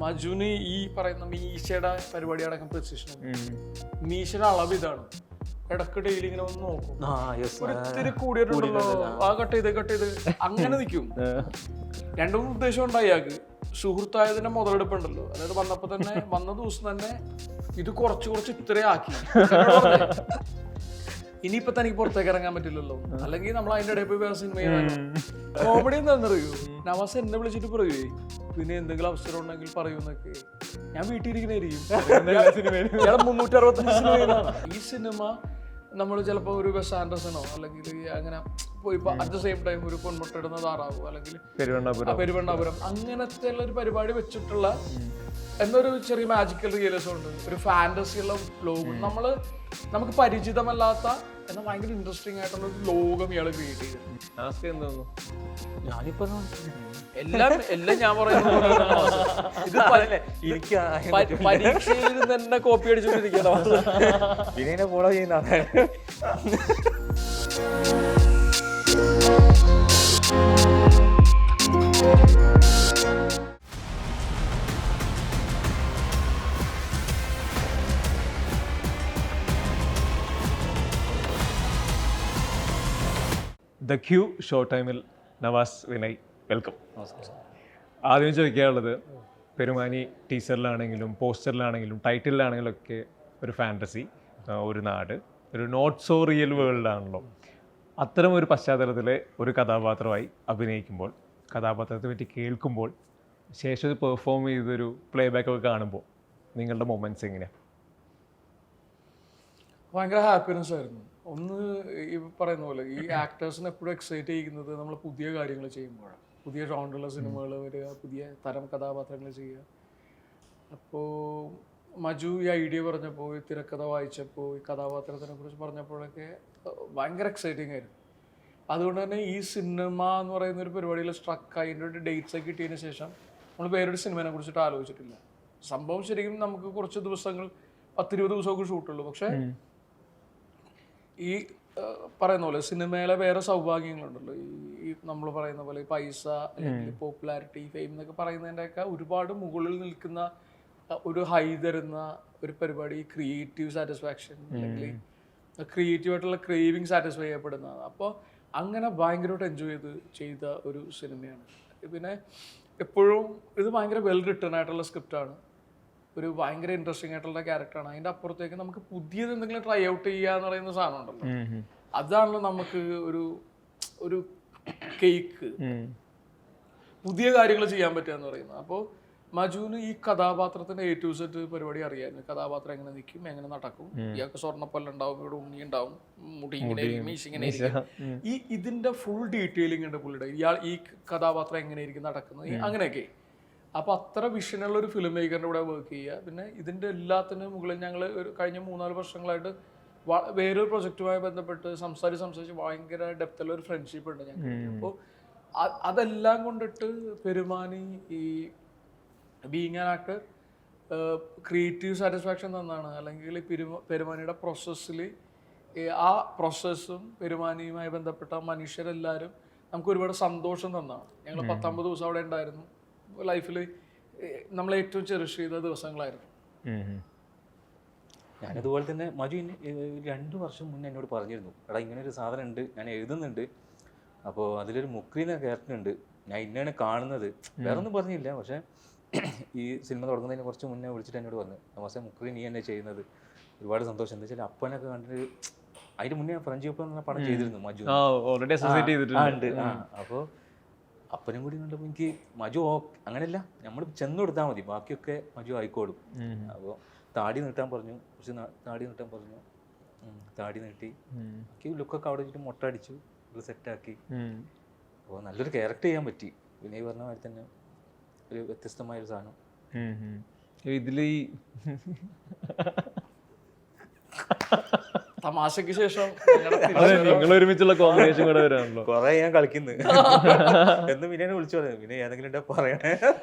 മജുന് ഈ പറയുന്ന മീശയുടെ പരിപാടി അടക്കം പ്രസിഷൻ. മീശയുടെ അളവ് ഇതാണ്. ഇടക്ക് ഡെയിലി ഇങ്ങനെ ഒന്ന് നോക്കും, ഒത്തിരി കൂടിയിട്ടുണ്ടല്ലോ, ആ കട്ട് ചെയ്ത് അങ്ങനെ നിൽക്കും. രണ്ടും ഉദ്ദേശം ഉണ്ടായി അയാൾക്ക്. സുഹൃത്തായതിന്റെ മുതലെടുപ്പുണ്ടല്ലോ, അതായത് വന്നപ്പോ തന്നെ വന്ന ദിവസം തന്നെ ഇത് കുറച്ച് ഇത്രയും ആക്കി. ഇനിയിപ്പൊ തനിക്ക് പുറത്തേക്ക് ഇറങ്ങാൻ പറ്റില്ലല്ലോ, അല്ലെങ്കിൽ നമ്മൾ അതിന്റെ ഇടയിൽ പോയി വേറെ സിനിമ. കോമഡി എന്താണെന്നറിയൂ, നവാസ് എന്നെ വിളിച്ചിട്ട് പറയുവേ, പിന്നെ എന്തെങ്കിലും അവസരം ഉണ്ടെങ്കിൽ പറയൂന്നൊക്കെ. ഞാൻ വീട്ടിലിരിക്കുന്നതായിരിക്കും. 365 സിനിമ. ഈ സിനിമ നമ്മൾ ചിലപ്പോൾ ഒരു വെസ് ആൻഡേഴ്സണോ അല്ലെങ്കിൽ അങ്ങനെ പോയി അറ്റ് ദ സെയിം ടൈം ഒരു പൊന്മുട്ടയിടുന്ന താറാവോ അല്ലെങ്കിൽ പെരുവണ്ണാപുരം അങ്ങനത്തെ ഉള്ള ഒരു പരിപാടി വെച്ചിട്ടുള്ള എന്നൊരു ചെറിയ മാജിക്കൽ റിയലിസം ഉണ്ട്, ഒരു ഫാന്റസിയുള്ള ലോകം. നമുക്ക് പരിചിതമല്ലാത്ത എന്നാൽ ഭയങ്കര ഇൻട്രസ്റ്റിംഗ് ആയിട്ടുള്ള ഒരു ലോകം ഇയാള് ക്രിയേറ്റ് ചെയ്തു. ഞാനിപ്പോ എല്ലാം ഞാൻ പറയുന്നത് പരീക്ഷയിൽ തന്നെ കോപ്പി അടിച്ചുകൊണ്ടിരിക്കണം. വിനയനെ ഫോളോ ചെയ്യുന്ന ദ ക്യൂ ഷോ ടൈമിൽ നവാസ് വിനയ്, വെൽക്കം. ആദ്യം ചോദിക്കാനുള്ളത്, പെരുമാനി ടീസറിലാണെങ്കിലും പോസ്റ്ററിലാണെങ്കിലും ടൈറ്റിലാണെങ്കിലും ഒക്കെ ഒരു ഫാൻറ്റസി, ഒരു നാട്, ഒരു നോട്ട് സോ റിയൽ വേൾഡ് ആണല്ലോ. അത്തരം ഒരു പശ്ചാത്തലത്തിലെ ഒരു കഥാപാത്രമായി അഭിനയിക്കുമ്പോൾ, കഥാപാത്രത്തെ പറ്റി കേൾക്കുമ്പോൾ, ശേഷം പെർഫോം ചെയ്തൊരു പ്ലേ ബാക്ക് ഒക്കെ കാണുമ്പോൾ നിങ്ങളുടെ മൊമെൻറ്റ്സ് എങ്ങനെയാണ്? ഭയങ്കര ഹാപ്പിനെസ് ആയിരുന്നു. ഒന്ന് ഈ പറയുന്ന പോലെ ഈ ആക്ടേഴ്സിനെ എപ്പോഴും എക്സൈറ്റ് ചെയ്യുന്നത് നമ്മൾ പുതിയ കാര്യങ്ങൾ ചെയ്യുമ്പോഴാണ്. പുതിയ ജോണറുള്ള സിനിമകൾ വരിക, പുതിയ തരം കഥാപാത്രങ്ങൾ ചെയ്യുക. അപ്പോൾ മജു ഈ ഐഡിയ പറഞ്ഞപ്പോൾ, ഈ തിരക്കഥ വായിച്ചപ്പോൾ, ഈ കഥാപാത്രത്തിനെ കുറിച്ച് പറഞ്ഞപ്പോഴൊക്കെ ഭയങ്കര എക്സൈറ്റിംഗ് ആയിരുന്നു. അതുകൊണ്ട് തന്നെ ഈ സിനിമ എന്ന് പറയുന്ന ഒരു പരിപാടിയിൽ സ്ട്രക്കായി അതിൻ്റെ ഒരു ഡേറ്റ്സ് ഒക്കെ കിട്ടിയതിന് ശേഷം നമ്മൾ വേറൊരു സിനിമയെ കുറിച്ചിട്ട് ആലോചിച്ചിട്ടില്ല. സംഭവം ശരിക്കും നമുക്ക് കുറച്ച് ദിവസങ്ങൾ 10-20 ദിവസമൊക്കെ ഷൂട്ടുള്ളൂ. പക്ഷേ ഈ പറയുന്ന പോലെ സിനിമയിലെ വേറെ സൗഭാഗ്യങ്ങളുണ്ടല്ലോ, ഈ നമ്മൾ പറയുന്ന പോലെ പൈസ അല്ലെങ്കിൽ പോപ്പുലാരിറ്റി, ഫെയിം എന്നൊക്കെ പറയുന്നതിൻ്റെയൊക്കെ ഒരുപാട് മുകളിൽ നിൽക്കുന്ന ഒരു ഹൈ തരുന്ന ഒരു പരിപാടി ക്രിയേറ്റീവ് സാറ്റിസ്ഫാക്ഷൻ അല്ലെങ്കിൽ ക്രിയേറ്റീവായിട്ടുള്ള ക്രേവിങ് സാറ്റിസ്ഫൈ ചെയ്യപ്പെടുന്നതാണ്. അപ്പോൾ അങ്ങനെ ഭയങ്കരമായിട്ട് എൻജോയ് ചെയ്ത ഒരു സിനിമയാണ്. പിന്നെ എപ്പോഴും ഇത് ഭയങ്കര വെൽ റിട്ടേൺ ആയിട്ടുള്ള സ്ക്രിപ്റ്റാണ്, ഒരു ഭയങ്കര ഇൻട്രസ്റ്റിംഗ് ആയിട്ടുള്ള ക്യാരക്ടറാണ്. അതിൻ്റെ അപ്പുറത്തേക്ക് നമുക്ക് പുതിയത് എന്തെങ്കിലും ട്രൈ ഔട്ട് ചെയ്യുക എന്ന് പറയുന്ന സാധനം ഉണ്ടല്ലോ, അതാണല്ലോ നമുക്ക് ഒരു കേക്ക്, പുതിയ കാര്യങ്ങൾ ചെയ്യാൻ പറ്റുക എന്ന് പറയുന്നത്. അപ്പോൾ മജുവിന് ഈ കഥാപാത്രത്തിന്റെ A to Z പരിപാടി അറിയായിരുന്നു. കഥാപാത്രം എങ്ങനെ നിൽക്കും, എങ്ങനെ നടക്കും, ഇയാൾക്ക് സ്വർണ്ണപ്പല്ലുണ്ടാവും, ഇവിടെ ഉണ്ണി ഉണ്ടാവും, മുടി ഇങ്ങനെ മീശ ഇങ്ങനെ ഇരിക്കും, ഇതിന്റെ ഫുൾ ഡീറ്റെയിലിംഗ് ഉണ്ട് പുള്ളിയുടെ. ഇയാൾ ഈ കഥാപാത്രം എങ്ങനെയായിരിക്കും നടക്കുന്നത്, അങ്ങനെയൊക്കെ. അപ്പോൾ അത്ര വിഷനുള്ള ഒരു ഫിലിം മേക്കറിൻ്റെ കൂടെ വർക്ക് ചെയ്യുക. പിന്നെ ഇതിൻ്റെ എല്ലാത്തിനും മുകളിൽ ഞങ്ങൾ ഒരു കഴിഞ്ഞ 3-4 വർഷങ്ങളായിട്ട് വേറൊരു പ്രൊജക്റ്റുമായി ബന്ധപ്പെട്ട് സംസാരിച്ച് ഭയങ്കര ഡെപ്തുള്ള ഒരു ഫ്രണ്ട്ഷിപ്പ് ഉണ്ട് ഞങ്ങൾക്ക്. അപ്പോൾ അതെല്ലാം കൊണ്ടിട്ട് പെരുമാനി ഈ being an actor creative satisfaction തന്നാണ്. അല്ലെങ്കിൽ പെരുമാനിയുടെ പ്രോസസ്സിൽ ആ പ്രോസസ്സും പെരുമാനിയുമായി ബന്ധപ്പെട്ട മനുഷ്യരെല്ലാവരും നമുക്ക് ഒരുപാട് സന്തോഷം തന്നാണ്. ഞങ്ങൾ 19 ദിവസം അവിടെ ഉണ്ടായിരുന്നു. ലൈഫിൽ നമ്മൾ ഏറ്റവും ചെറിഷ് ചെയ്ത ദിവസങ്ങളായിരുന്നു. ഞാനതുപോലെ തന്നെ മജു 2 വർഷം മുന്നേ എന്നോട് പറഞ്ഞിരുന്നു, എടാ ഇങ്ങനെ ഒരു സാധനം ഉണ്ട്, ഞാൻ എഴുതുന്നുണ്ട്, അപ്പോൾ അതിലൊരു മുക്രീന ക്യാരക്ടർ ഉണ്ട്, ഞാൻ ഇന്നാണ് കാണുന്നത്. വേറെ ഒന്നും പറഞ്ഞില്ല. പക്ഷേ ഈ സിനിമ തുടങ്ങുന്നതിന് കുറച്ച് മുന്നേ വിളിച്ചിട്ട് എന്നോട് പറഞ്ഞു, നവാസേ മുക്രീൻ നീ എന്നെ ചെയ്യുന്നത്, ഒരുപാട് സന്തോഷം. എന്താ വെച്ചാൽ അപ്പനൊക്കെ കണ്ടിട്ട് അതിന് മുന്നേ ഫ്രണ്ട്ഷിപ്പ് എന്ന പടം ചെയ്തിരുന്നു മജു ഉണ്ട്. അപ്പോൾ അപ്പനും കൂടി കണ്ടപ്പോൾ എനിക്ക് മജു അങ്ങനെയല്ല, നമ്മൾ ചെന്ന് കൊടുത്താൽ മതി, ബാക്കിയൊക്കെ മജു ആയിക്കോളും. അപ്പോൾ താടി നീട്ടാൻ പറഞ്ഞു, കുറച്ച് താടി നീട്ടാൻ പറഞ്ഞു, താടി നീട്ടി, ബാക്കി ലുക്കൊക്കെ അവിടെ വെച്ചിട്ട് മൊട്ട അടിച്ചു, സെറ്റാക്കി. അപ്പോൾ നല്ലൊരു ക്യാരക്ടർ ചെയ്യാൻ പറ്റി. വിനയ് പറഞ്ഞ മാതിരി തന്നെ ഒരു വ്യത്യസ്തമായൊരു സാധനം. ഇതില് തമാശക്ക് ശേഷം നിങ്ങൾ ഒരുമിച്ചുള്ള കോമ്പിനേഷൻ കൂടെ വരാണല്ലോ. കൊറേ ഞാൻ കളിക്കുന്നു എന്ന് വിനയനെ വിളിച്ചു പറഞ്ഞു, വിനയ ഏതെങ്കിലും പറയണേ,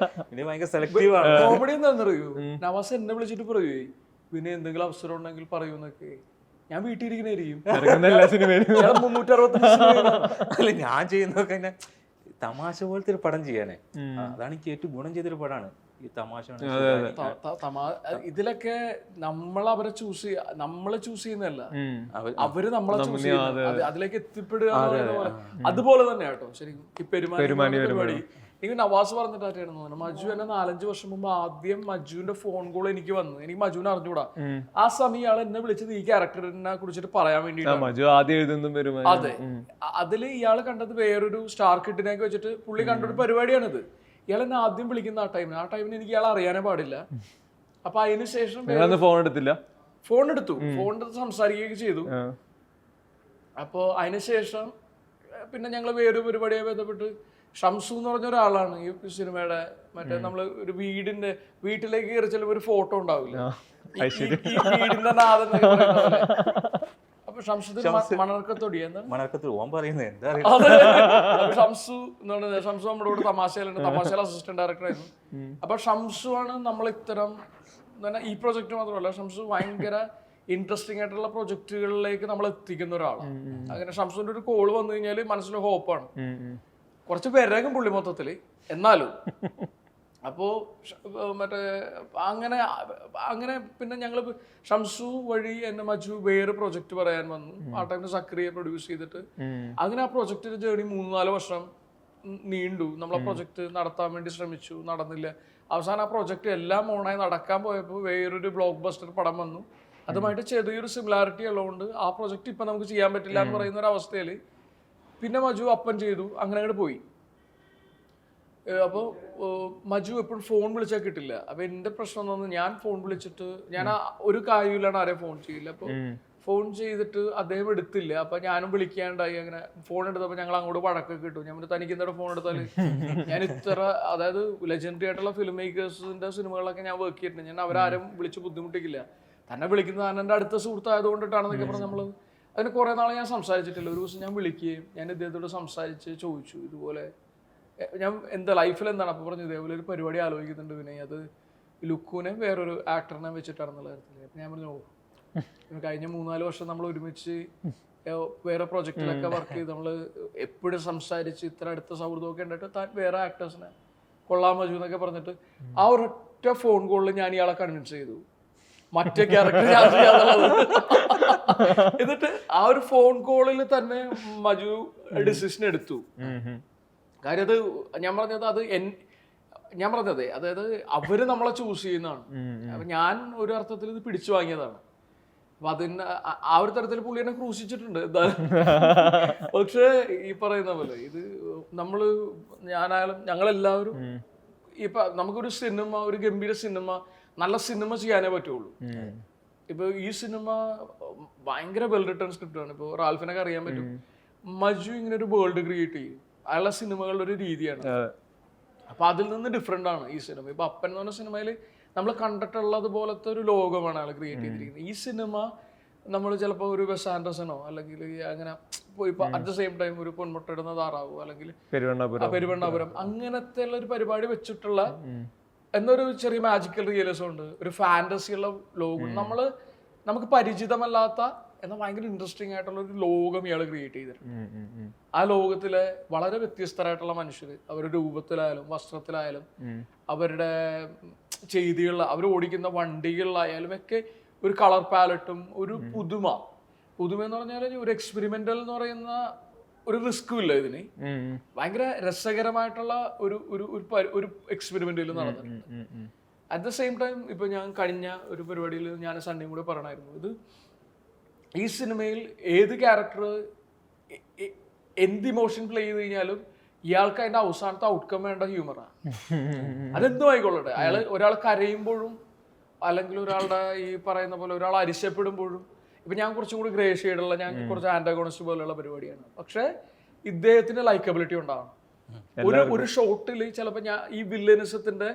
വിനയ ഭയങ്കര സെലക്റ്റീവ് ആണ്. കോമഡി എന്താണെന്നറിയൂ, നവാസ് എന്നെ വിളിച്ചിട്ട് പറയൂ, വിനയ എന്തെങ്കിലും അവസരം ഉണ്ടെങ്കിൽ പറയൂന്നൊക്കെ. ഞാൻ വീട്ടിലിരിക്കുന്നതായിരിക്കും. 365 അല്ല ഞാൻ ചെയ്യുന്നതൊക്കെ തന്നെ തമാശ പോലത്തെ ഒരു പടം ചെയ്യാനേ, അതാണ് എനിക്ക് ഏറ്റവും ഗുണം ചെയ്തൊരു പടമാണ്. ഈ തമാശ ഇതിലൊക്കെ നമ്മളവരെ നമ്മളെ ചൂസ് ചെയ്യുന്നതല്ല, അവര് നമ്മളെ ചൂസ് ചെയ്യുന്നത്. അതിലേക്ക് എത്തിപ്പെടുക എന്ന് പറയുന്ന പോലെ അതുപോലെ തന്നെ കേട്ടോ ശരിക്കും ഈ പെരുമാനി പരിപാടി. എനിക്ക് നവാസ് പറഞ്ഞിട്ടായിരുന്നു മജു എന്നെ 4-5 വർഷം മുമ്പ് ആദ്യം മജുവിന്റെ ഫോൺ കോൾ എനിക്ക് വന്നു. എനിക്ക് മജുവിനെ അറിഞ്ഞുകൂടാ. ആ സമയം ഇയാൾ എന്നെ വിളിച്ചത് ഈ ക്യാരക്ടറിനെ കുറിച്ചിട്ട് പറയാൻ വേണ്ടിയിട്ടാണ്. അതെ, അതില് ഇയാൾ കണ്ടത് വേറൊരു സ്റ്റാർ കിഡിനൊക്കെ വെച്ചിട്ട് പുള്ളി കണ്ടൊരു പരിപാടിയാണിത്. ഇയാൾ എന്നെ ആദ്യം വിളിക്കുന്ന ആ ടൈമിന് എനിക്ക് ഇയാൾ അറിയാനേ പാടില്ല. അപ്പൊ അതിനുശേഷം ഫോൺ എടുത്തു സംസാരിക്കുകയൊക്കെ ചെയ്തു. അപ്പോ അതിനുശേഷം പിന്നെ ഞങ്ങൾ വേറൊരു പരിപാടിയെ ബന്ധപ്പെട്ട് ഷംസു എന്ന് പറഞ്ഞ ഒരാളാണ് ഈ സിനിമയുടെ മറ്റേ നമ്മള് ഒരു വീട്ടിലേക്ക് കയറി ചെല്ലുമ്പോൾ ഒരു ഫോട്ടോ ഉണ്ടാവില്ല, വീടിന്റെ നാഥൻ. അപ്പൊ ഷംസുദ്ദീൻ മണർക്കത്തൊടി ഷംസു എന്ന് പറയുന്നത് ഷംസു നമ്മുടെ കൂടെ തമാശയിലെ അസിസ്റ്റന്റ് ഡയറക്ടർ ആയിരുന്നു. അപ്പൊ ഷംസു ആണ് നമ്മൾ ഇത്തരം ഈ പ്രൊജക്ട് മാത്രമല്ല, ഷംസു ഭയങ്കര ഇൻട്രസ്റ്റിംഗ് ആയിട്ടുള്ള പ്രൊജക്ടുകളിലേക്ക് നമ്മൾ എത്തിക്കുന്ന ഒരാളാണ്. അങ്ങനെ ഷംസുവിന്റെ ഒരു കോള് വന്നു കഴിഞ്ഞാൽ മനസ്സിൽ ഹോപ്പാണ്. കുറച്ച് പേരേക്കും പുള്ളി മൊത്തത്തില് എന്നാലും. അപ്പോ മറ്റേ അങ്ങനെ പിന്നെ ഞങ്ങൾ ഷംസു വഴി എന്നെ മജു വേറെ പ്രൊജക്ട് പറയാൻ വന്നു. ആ ടൈമിൽ സക്രിയെ പ്രൊഡ്യൂസ് ചെയ്തിട്ട് അങ്ങനെ ആ പ്രൊജക്ടിന്റെ ജേർണി 3-4 വർഷം നീണ്ടു. നമ്മളെ പ്രൊജക്ട് നടത്താൻ വേണ്ടി ശ്രമിച്ചു, നടന്നില്ല. അവസാനം ആ പ്രൊജക്ട് എല്ലാം ഓണായി നടക്കാൻ പോയപ്പോൾ വേറൊരു ബ്ലോക്ക് ബസ്റ്റർ പടം വന്നു. അതുമായിട്ട് ചെറിയൊരു സിമിലാരിറ്റി ഉള്ളതുകൊണ്ട് ആ പ്രൊജക്ട് ഇപ്പൊ നമുക്ക് ചെയ്യാൻ പറ്റില്ല എന്ന് പറയുന്ന ഒരു അവസ്ഥയിൽ പിന്നെ മജു അപ്പൻ ചെയ്തു. അങ്ങനെ അങ്ങോട്ട് പോയി. അപ്പോൾ മജു എപ്പോഴും ഫോൺ വിളിച്ചാൽ കിട്ടില്ല. അപ്പൊ എന്റെ പ്രശ്നം എന്ന് പറഞ്ഞാൽ ഞാൻ ഫോൺ വിളിച്ചിട്ട് ഞാൻ ഒരു കാര്യമില്ലാണ്ട് ആരെയും ഫോൺ ചെയ്യില്ല. അപ്പൊ ഫോൺ ചെയ്തിട്ട് അദ്ദേഹം എടുത്തില്ല. അപ്പൊ ഞാനും വിളിക്കാണ്ടായി. അങ്ങനെ ഫോൺ എടുത്തപ്പോൾ ഞങ്ങൾ അങ്ങോട്ട് വഴക്കൊക്കെ കിട്ടും. ഞാൻ തനിക്ക് എന്താ ഫോൺ എടുത്താൽ ഞാൻ ഇത്ര അതായത് ലെജൻഡറി ആയിട്ടുള്ള ഫിലിം മേക്കേഴ്സിന്റെ സിനിമകളിലൊക്കെ ഞാൻ വർക്ക് ചെയ്തിട്ടുണ്ട്. ഞാൻ അവരാരും വിളിച്ച് ബുദ്ധിമുട്ടിക്കില്ല. തന്നെ വിളിക്കുന്നത് ഞാൻ എൻ്റെ അടുത്ത സുഹൃത്തായതുകൊണ്ടിട്ടാണെന്നൊക്കെ പറഞ്ഞ് നമ്മൾ അതിന് കുറേ നാളെ ഞാൻ സംസാരിച്ചിട്ടില്ല. ഒരു ദിവസം ഞാൻ വിളിക്കുകയും ഞാൻ ഇദ്ദേഹത്തോട് സംസാരിച്ച് ചോദിച്ചു ഇതുപോലെ ഞാൻ എന്താ ലൈഫിൽ എന്താണ്. അപ്പോൾ പറഞ്ഞു ഇതേപോലെ ഒരു പരിപാടി ആലോചിക്കുന്നുണ്ട്, പിന്നെ അത് ലുക്കുനെ വേറൊരു ആക്ടറിനെ വെച്ചിട്ടാണെന്നുള്ള കാര്യത്തിൽ. അപ്പം ഞാൻ പറഞ്ഞു കഴിഞ്ഞ 3-4 വർഷം നമ്മൾ ഒരുമിച്ച് വേറെ പ്രൊജക്റ്റിലൊക്കെ വർക്ക് ചെയ്ത് നമ്മൾ എപ്പോഴും സംസാരിച്ച് ഇത്ര അടുത്ത സൗഹൃദമൊക്കെ ഉണ്ടിട്ട് താൻ വേറെ ആക്ടേഴ്സിനെ കൊള്ളാൻ മജു എന്നൊക്കെ പറഞ്ഞിട്ട് ആ ഒരൊറ്റ ഫോൺ കോളിൽ ഞാൻ ഇയാളെ കൺവിൻസ് ചെയ്തു മറ്റേ ക്യാരക്ടർ ഞാൻ ചെയ്യാന്നുള്ളത്. എന്നിട്ട് ആ ഒരു ഫോൺ കോളിൽ തന്നെ മജു ഡിസിഷൻ എടുത്തു. കാര്യം അത് ഞാൻ പറഞ്ഞത് അതായത് അവര് നമ്മളെ ചൂസ് ചെയ്യുന്നതാണ്. അപ്പൊ ഞാൻ ഒരു അർത്ഥത്തിൽ ഇത് പിടിച്ചു വാങ്ങിയതാണ്. അപ്പൊ അതിന് ആ ഒരു തരത്തിൽ പുള്ളി എന്നെ ക്രൂശിച്ചിട്ടുണ്ട് എന്തായാലും. പക്ഷെ ഈ പറയുന്ന പോലെ ഇത് ഞാനായാലും ഞങ്ങളെല്ലാവരും ഇപ്പൊ നമുക്കൊരു സിനിമ, ഒരു ഗംഭീര സിനിമ, നല്ല സിനിമ ചെയ്യാനേ പറ്റുള്ളൂ. ഇപ്പൊ ഈ സിനിമ ഭയങ്കര വെൽ റിട്ടേൺ സ്ക്രിപ്റ്റ് ആണ്. ഇപ്പൊ റാൽഫിനൊക്കെ അറിയാൻ പറ്റും. മജു ഇങ്ങനെ ഒരു വേൾഡ് ക്രിയേറ്റ് ചെയ്യും. അയാളുടെ സിനിമകളുടെ ഒരു രീതിയാണ്. അപ്പൊ അതിൽ നിന്ന് ഡിഫറെന്റ് ആണ് ഈ സിനിമ. ഇപ്പൊ അപ്പൻ എന്ന് പറഞ്ഞ സിനിമയിൽ നമ്മൾ കണ്ടിട്ടുള്ളത് പോലത്തെ ഒരു ലോകമാണ് അയാൾ ക്രിയേറ്റ് ചെയ്തിരിക്കുന്നത്. ഈ സിനിമ നമ്മൾ ചിലപ്പോൾ ഒരു വെസ് ആൻഡേഴ്സണോ അല്ലെങ്കിൽ അങ്ങനെ ഇപ്പൊ അറ്റ് ദ സെയിം ടൈം ഒരു പൊന്മുട്ടയിടുന്ന താറാവോ അല്ലെങ്കിൽ പെരുവണ്ണാപുരം അങ്ങനത്തെ ഉള്ള ഒരു പരിപാടി വെച്ചിട്ടുള്ള എന്നൊരു ചെറിയ മാജിക്കൽ റിയലിസം ഉണ്ട്, ഒരു ഫാന്റസി ഉള്ള ലോകം. നമുക്ക് പരിചിതമല്ലാത്ത എന്നാൽ ഭയങ്കര ഇൻട്രസ്റ്റിംഗ് ആയിട്ടുള്ള ഒരു ലോകം ഇയാൾ ക്രിയേറ്റ് ചെയ്തിട്ടുണ്ട്. ആ ലോകത്തിലെ വളരെ വ്യത്യസ്തരായിട്ടുള്ള മനുഷ്യർ, അവരുടെ രൂപത്തിലായാലും വസ്ത്രത്തിലായാലും അവരുടെ ചെയ്തികളിൽ അവർ ഓടിക്കുന്ന വണ്ടികളിലായാലും ഒക്കെ ഒരു കളർ പാലറ്റും ഒരു പുതുമ എന്ന് പറഞ്ഞാൽ ഒരു എക്സ്പെരിമെന്റൽ എന്ന് പറയുന്ന ഒരു റിസ്കും ഇല്ല ഇതിന്. ഭയങ്കര രസകരമായിട്ടുള്ള ഒരു എക്സ്പെരിമെന്റിൽ നടന്നിട്ടുണ്ട്. അറ്റ് ദ സെയിം ടൈം ഇപ്പൊ ഞാൻ കഴിഞ്ഞ ഒരു പരിപാടിയിൽ ഞാൻ സൺഡേയും കൂടെ പറയണായിരുന്നു, ഇത് ഈ സിനിമയിൽ ഏത് ക്യാരക്ടർ എന്ത് ഇമോഷൻ പ്ലേ ചെയ്ത് കഴിഞ്ഞാലും ഇയാൾക്ക് അതിന്റെ അവസാനത്തെ ഔട്ട്കം വേണ്ട ഹ്യൂമറാണ്. അതെന്തും ആയിക്കൊള്ളട്ടെ. ഒരാൾ കരയുമ്പോഴും അല്ലെങ്കിൽ ഒരാളുടെ ഈ പറയുന്ന പോലെ ഒരാൾ അരിശപ്പെടുമ്പോഴും. ഇപ്പൊ ഞാൻ കുറച്ചും കൂടി ഗ്രേ ഷെയ്ഡുള്ള, ഞാൻ കുറച്ച് ആന്റാഗോണിസ്റ്റ് പോലെയുള്ള പരിപാടിയാണ്. പക്ഷെ ഇദ്ദേഹത്തിന് ലൈക്കബിലിറ്റി ഉണ്ടാവണം. ഒരു ഷോട്ടിൽ ചിലപ്പോൾ ഞാൻ ഈ വില്ലനിസത്തിന്റെ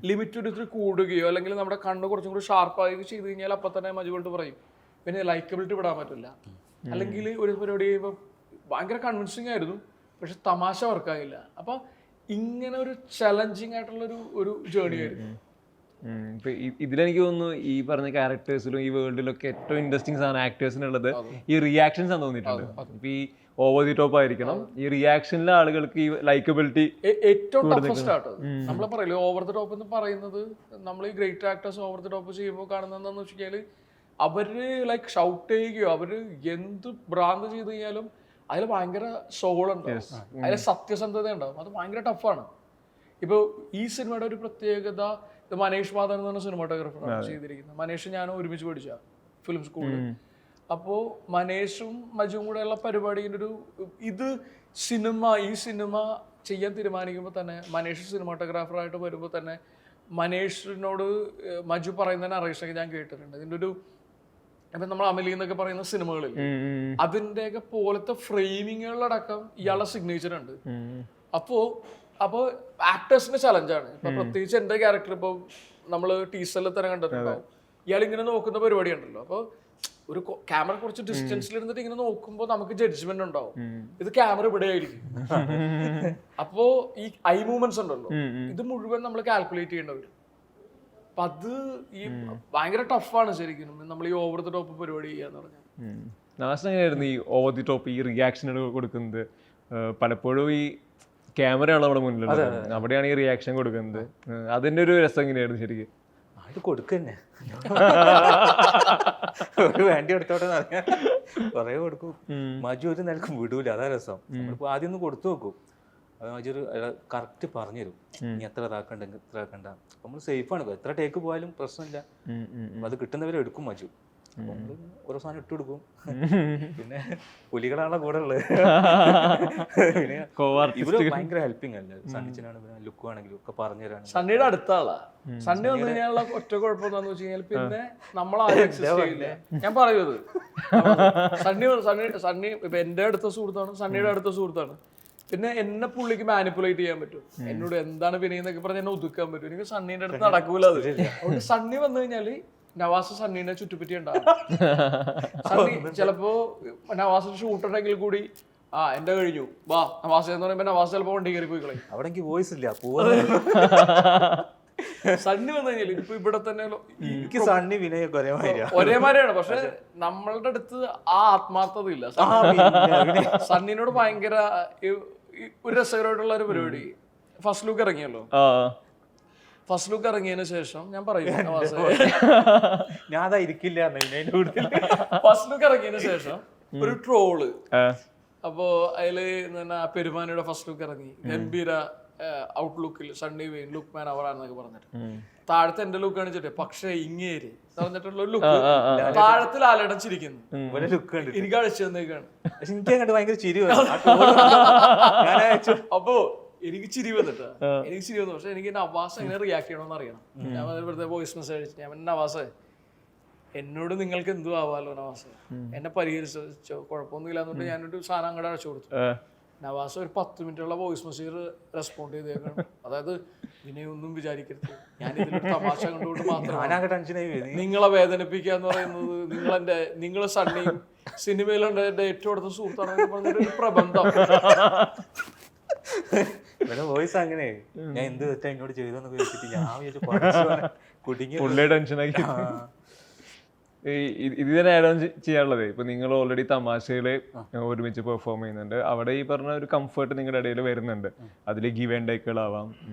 ലിമിറ്റ് ഒരിത്തിരി കൂടുകയോ അല്ലെങ്കിൽ നമ്മുടെ കണ്ണ് കുറച്ചും കൂടി ഷാർപ്പാകുകയോ ചെയ്ത് കഴിഞ്ഞാൽ അപ്പൊ തന്നെ മജുകൊണ്ട് പറയും പിന്നെ ലൈക്കബിലിറ്റി വിടാൻ പറ്റില്ല. അല്ലെങ്കിൽ ഒരു പരിപാടി ചെയ്യുമ്പോൾ ഭയങ്കര കൺവിൻസിങ് ആയിരുന്നു പക്ഷെ തമാശ വർക്കായില്ല. അപ്പൊ ഇങ്ങനെ ഒരു ചലഞ്ചിങ് ആയിട്ടുള്ള ഒരു ജേർണി ആയിരുന്നു. ഇപ്പൊ ഇതിലെനിക്ക് തോന്നുന്നു ഈ പറഞ്ഞ ക്യാരക്ടേഴ്സിലും ഈ വേൾഡിലൊക്കെ ഏറ്റവും ഇൻട്രസ്റ്റിംഗ് സാധനം ആക്ടേഴ്സിനുള്ളത് ഈ റിയാക്ഷൻസ് ആണ് തോന്നിയിട്ടുണ്ട്. ഇപ്പൊ ഈ ഓവർ ദി ടോപ്പ് ആയിരിക്കണം, ഈ റിയാക്ഷനിലെ ആളുകൾക്ക് ഈ ലൈക്കബിലിറ്റി ഏറ്റവും ടഫസ്റ്റ് ആയിട്ട് നമ്മൾ പറയില്ലേ ഓവർ ദ ടോപ്പ് എന്ന് പറയുന്നത്. നമ്മൾ ഈ great actors over the top ചെയ്യുമ്പോൾ കാണുന്നത് എന്താണെന്ന് വെച്ച് കഴിഞ്ഞാൽ അവര് ലൈക്ക് ഷൗട്ട് ചെയ്യുകയോ അവര് എന്ത് ഭ്രാന്ത് ചെയ്ത് കഴിഞ്ഞാലും അതിൽ ഭയങ്കര സോൾ ഉണ്ടാവും, അതിൽ സത്യസന്ധത ഉണ്ടാവും. അത് ഭയങ്കര ടഫാണ്. ഇപ്പോൾ ഈ സിനിമയുടെ ഒരു പ്രത്യേകത, ഇത് മനേഷ് മാധവൻ എന്ന് പറഞ്ഞ സിനിമാറ്റോഗ്രാഫറാണ് ചെയ്തിരിക്കുന്നത്. മനേഷ് ഞാൻ ഒരുമിച്ച് പഠിച്ച ഫിലിം സ്കൂളിൽ. അപ്പോൾ മനേഷും മജുവും കൂടെയുള്ള പരിപാടിൻ്റെ ഒരു ഇത് ഈ സിനിമ ചെയ്യാൻ തീരുമാനിക്കുമ്പോൾ തന്നെ മനേഷ് സിനിമാറ്റോഗ്രാഫറായിട്ട് വരുമ്പോൾ തന്നെ മനേഷിനോട് മജു പറയുന്ന നറേഷനൊക്കെ ഞാൻ കേട്ടിട്ടുണ്ട്. ഇതിൻ്റെ ഒരു ഇപ്പം നമ്മൾ അമലി എന്നൊക്കെ പറയുന്ന സിനിമകളിൽ അതിൻ്റെയൊക്കെ പോലത്തെ ഫ്രെയിമിങ്ങുകളിലടക്കം ഇയാളുടെ സിഗ്നേച്ചർ ഉണ്ട്. അപ്പോൾ ആക്ടേഴ്സിന്റെ ചലഞ്ചാണ്. ഇപ്പൊ പ്രത്യേകിച്ച് എന്റെ ക്യാരക്ടർ ഇപ്പൊ നമ്മള് ടീസറിൽ തന്നെ കണ്ടിട്ടുണ്ടാവും. ഇയാൾ ഇങ്ങനെ നോക്കുന്ന പരിപാടി ഉണ്ടല്ലോ. അപ്പൊ ഒരു ക്യാമറ കുറച്ച് ഡിസ്റ്റൻസിൽ ഇരുന്നിട്ട് ഇങ്ങനെ നോക്കുമ്പോൾ നമുക്ക് ജഡ്ജ്മെന്റ് ഉണ്ടാവും, ഇത് ക്യാമറ ഇവിടെ ആയിരിക്കും. അപ്പോ ഈ ഐ മൂവ്മെന്റ്സ് ഉണ്ടല്ലോ, ഇത് മുഴുവൻ നമ്മൾ കാൽക്കുലേറ്റ് ചെയ്യേണ്ടി വരും. അപ്പൊ അത് ഈ ഭയങ്കര ടഫാണ് ശരിക്കും നമ്മൾ ഈ ഓവർ ദി ടോപ്പ് പരിപാടി ചെയ്യാന്ന് പറഞ്ഞാൽ. എങ്ങനെയായിരുന്നു ഈ ഓവർ ദി ടോപ്പ് ഈ റിയാക്ഷൻ കൊടുക്കുന്നത്? പലപ്പോഴും ഈ ക്യാമറയാണ് നമ്മുടെ മുന്നിലുള്ളത്, അവിടെയാണ് ഈ റിയാക്ഷൻ കൊടുക്കുന്നത്. അതിന്റെ ഒരു രസം എങ്ങനെയായിരുന്നു ശരിക്കും? അത് കൊടുക്കന്നെ വേണ്ടി എടുത്തോട്ടെ കൊറേ കൊടുക്കും. മജു ഒരു നിലക്കും വിടൂല, അതാ രസം. നമ്മളിപ്പോ ആദ്യം ഒന്ന് കൊടുത്തു നോക്കും, അത് മജു ഒരു കറക്റ്റ് പറഞ്ഞുതരും, ഇനി എത്ര ഇതാക്കണ്ട ഇത്ര ആക്കണ്ട. നമ്മൾ സേഫാണ്, എത്ര ടേക്ക് പോയാലും പ്രശ്നമില്ല. അത് കിട്ടുന്നവരെ എടുക്കും മജു. ഓരോ സാധനം ഇട്ട് കൊടുക്കും. പിന്നെ പുലികളാണ് കൂടെ ഉള്ളത്. പിന്നെ ഇവര് ഭയങ്കര ഹെൽപ്പിംഗ് അല്ലേ. സണ്ണിച്ചനാണ് ലുക്ക് ആണെങ്കിലും ഒക്കെ പറഞ്ഞു തരാണ്. സണ്ണിയുടെ അടുത്താളാ. സണ്ണി വന്നു കഴിഞ്ഞാലുള്ള ഒറ്റ കുഴപ്പം എന്താന്ന് വെച്ച് കഴിഞ്ഞാൽ പിന്നെ നമ്മളാരും ഞാൻ പറയുന്നത് സണ്ണി ഇപ്പൊ എന്റെ അടുത്ത സുഹൃത്താണ്, സണ്ണിയുടെ അടുത്ത സുഹൃത്താണ്. പിന്നെ എന്നെ പുള്ളിക്ക് മാനിപ്പുലേറ്റ് ചെയ്യാൻ പറ്റും. എന്നോട് എന്താണ് വിനയെന്നൊക്കെ പറഞ്ഞ് എന്നെ ഒതുക്കാൻ പറ്റും. എനിക്ക് സണ്ണീന്റെ അടുത്ത് നടക്കൂല. അത് അതുകൊണ്ട് സണ്ണി വന്നു കഴിഞ്ഞാല് നവാസ് സണ്ണീനെ ചുറ്റിപ്പറ്റി ഉണ്ടാവും. സണ്ണി ചിലപ്പോ നവാസിന് ഷൂട്ട് ഉണ്ടെങ്കിൽ കൂടി എന്റെ കഴിഞ്ഞു വാ നവാസ് എന്ന് പറയുമ്പോ നവാസ് ചിലപ്പോ വണ്ടി കയറി പോയി കളയും. അവിടെ എനിക്ക് വോയിസ് ഇല്ല. സണ്ണി വന്നു കഴിഞ്ഞാൽ ഇപ്പൊ ഇവിടെ തന്നെ സണ്ണി വിനയൊക്കെ ഒരേമാതിരിയാണ്. പക്ഷെ നമ്മളുടെ അടുത്ത് ആ ആത്മാർത്ഥത ഇല്ല. സണ്ണിനോട് ഭയങ്കര ഒരു രസകരമായിട്ടുള്ള ഒരു പരിപാടി. ഫസ്റ്റ് ലുക്ക് ഇറങ്ങിയല്ലോ, ഫസ്റ്റ് ലുക്ക് ഇറങ്ങിയതിന് ശേഷം ഞാൻ പറയും ഞാൻ ഇരിക്കില്ല. ഫസ്റ്റ് ലുക്ക് ഇറങ്ങിയതിന് ശേഷം ഒരു ട്രോള്, അപ്പോ അതില് പെരുമാനിയുടെ ഫസ്റ്റ് ലുക്ക് ഇറങ്ങി, ഗംഭീര ഔട്ട്ലുക്കിൽ സണ്ണി വെയിൻ ലുക്ക് മാൻ അവറാന്നൊക്കെ പറഞ്ഞിട്ട് താഴത്തെ എന്റെ ലുക്ക് കാണിച്ചിട്ട് പക്ഷെ ഇങ്ങേര് പറഞ്ഞിട്ടുള്ള ഒരു ലുക്ക് താഴത്തിൽ ആലടച്ചിരിക്കുന്നു. എനിക്ക് അഴിച്ചു തന്നേക്കാണ്. എനിക്ക് ഭയങ്കര ചിരി. അപ്പോ എനിക്ക് ചിരി വന്നിട്ട് പക്ഷെ എനിക്ക് നവാസ് എങ്ങനെ റിയാക്ട് ചെയ്യണമെന്ന് അറിയണം. ഞാൻ വെറുതെ വോയിസ് മെസ്സേജ് അയച്ചു, ഞാൻ നവാസേ എന്നോട് നിങ്ങൾക്ക് എന്തു ആവാലോ നവാസ്, എന്നെ പരിഹരിച്ചോ കുഴപ്പമൊന്നുമില്ല എന്നിട്ട് ഞാനൊരു സാധനം അങ്ങോട്ട് അടച്ചു കൊടുത്തു. നവാസ് ഒരു 10 മിനിറ്റുള്ള വോയിസ് മെസ്സേജ് റെസ്പോണ്ട് ചെയ്തേക്കാണ്. അതായത് ഇതിനെയൊന്നും വിചാരിക്കരുത്, ഞാൻ ഇതിലൊരു തമാശ കണ്ടുകൊണ്ട് മാത്രം നിങ്ങളെ വേദനിപ്പിക്കാന്ന് പറയുന്നത് നിങ്ങൾ സണ്ണിയും സിനിമയിലുണ്ട് എന്റെ ഏറ്റവും അടുത്ത സുഹൃത്താണെന്ന് പറഞ്ഞൊരു പ്രബന്ധം. വോയിസ് അങ്ങനെ ഞാൻ എന്ത് തെറ്റാ എന്നോട് ചെയ്തെന്നൊക്കെ വെച്ചിട്ട് ഞാൻ കുടുങ്ങി ടെൻഷനാക്കി. ഇത് തന്നെ ആഡ് ഓൺ ചെയ്യാനുള്ളത്, ഇപ്പൊ നിങ്ങൾ ഓൾറെഡി തമാശകള് ഒരുമിച്ച് പെർഫോം ചെയ്യുന്നുണ്ട്. അവിടെ ഈ പറഞ്ഞ ഒരു കംഫർട്ട് നിങ്ങളുടെ ഇടയിൽ വരുന്നുണ്ട്. അതിൽ ഗിവ് ആൻഡ് ടേക്കുകളാവാം,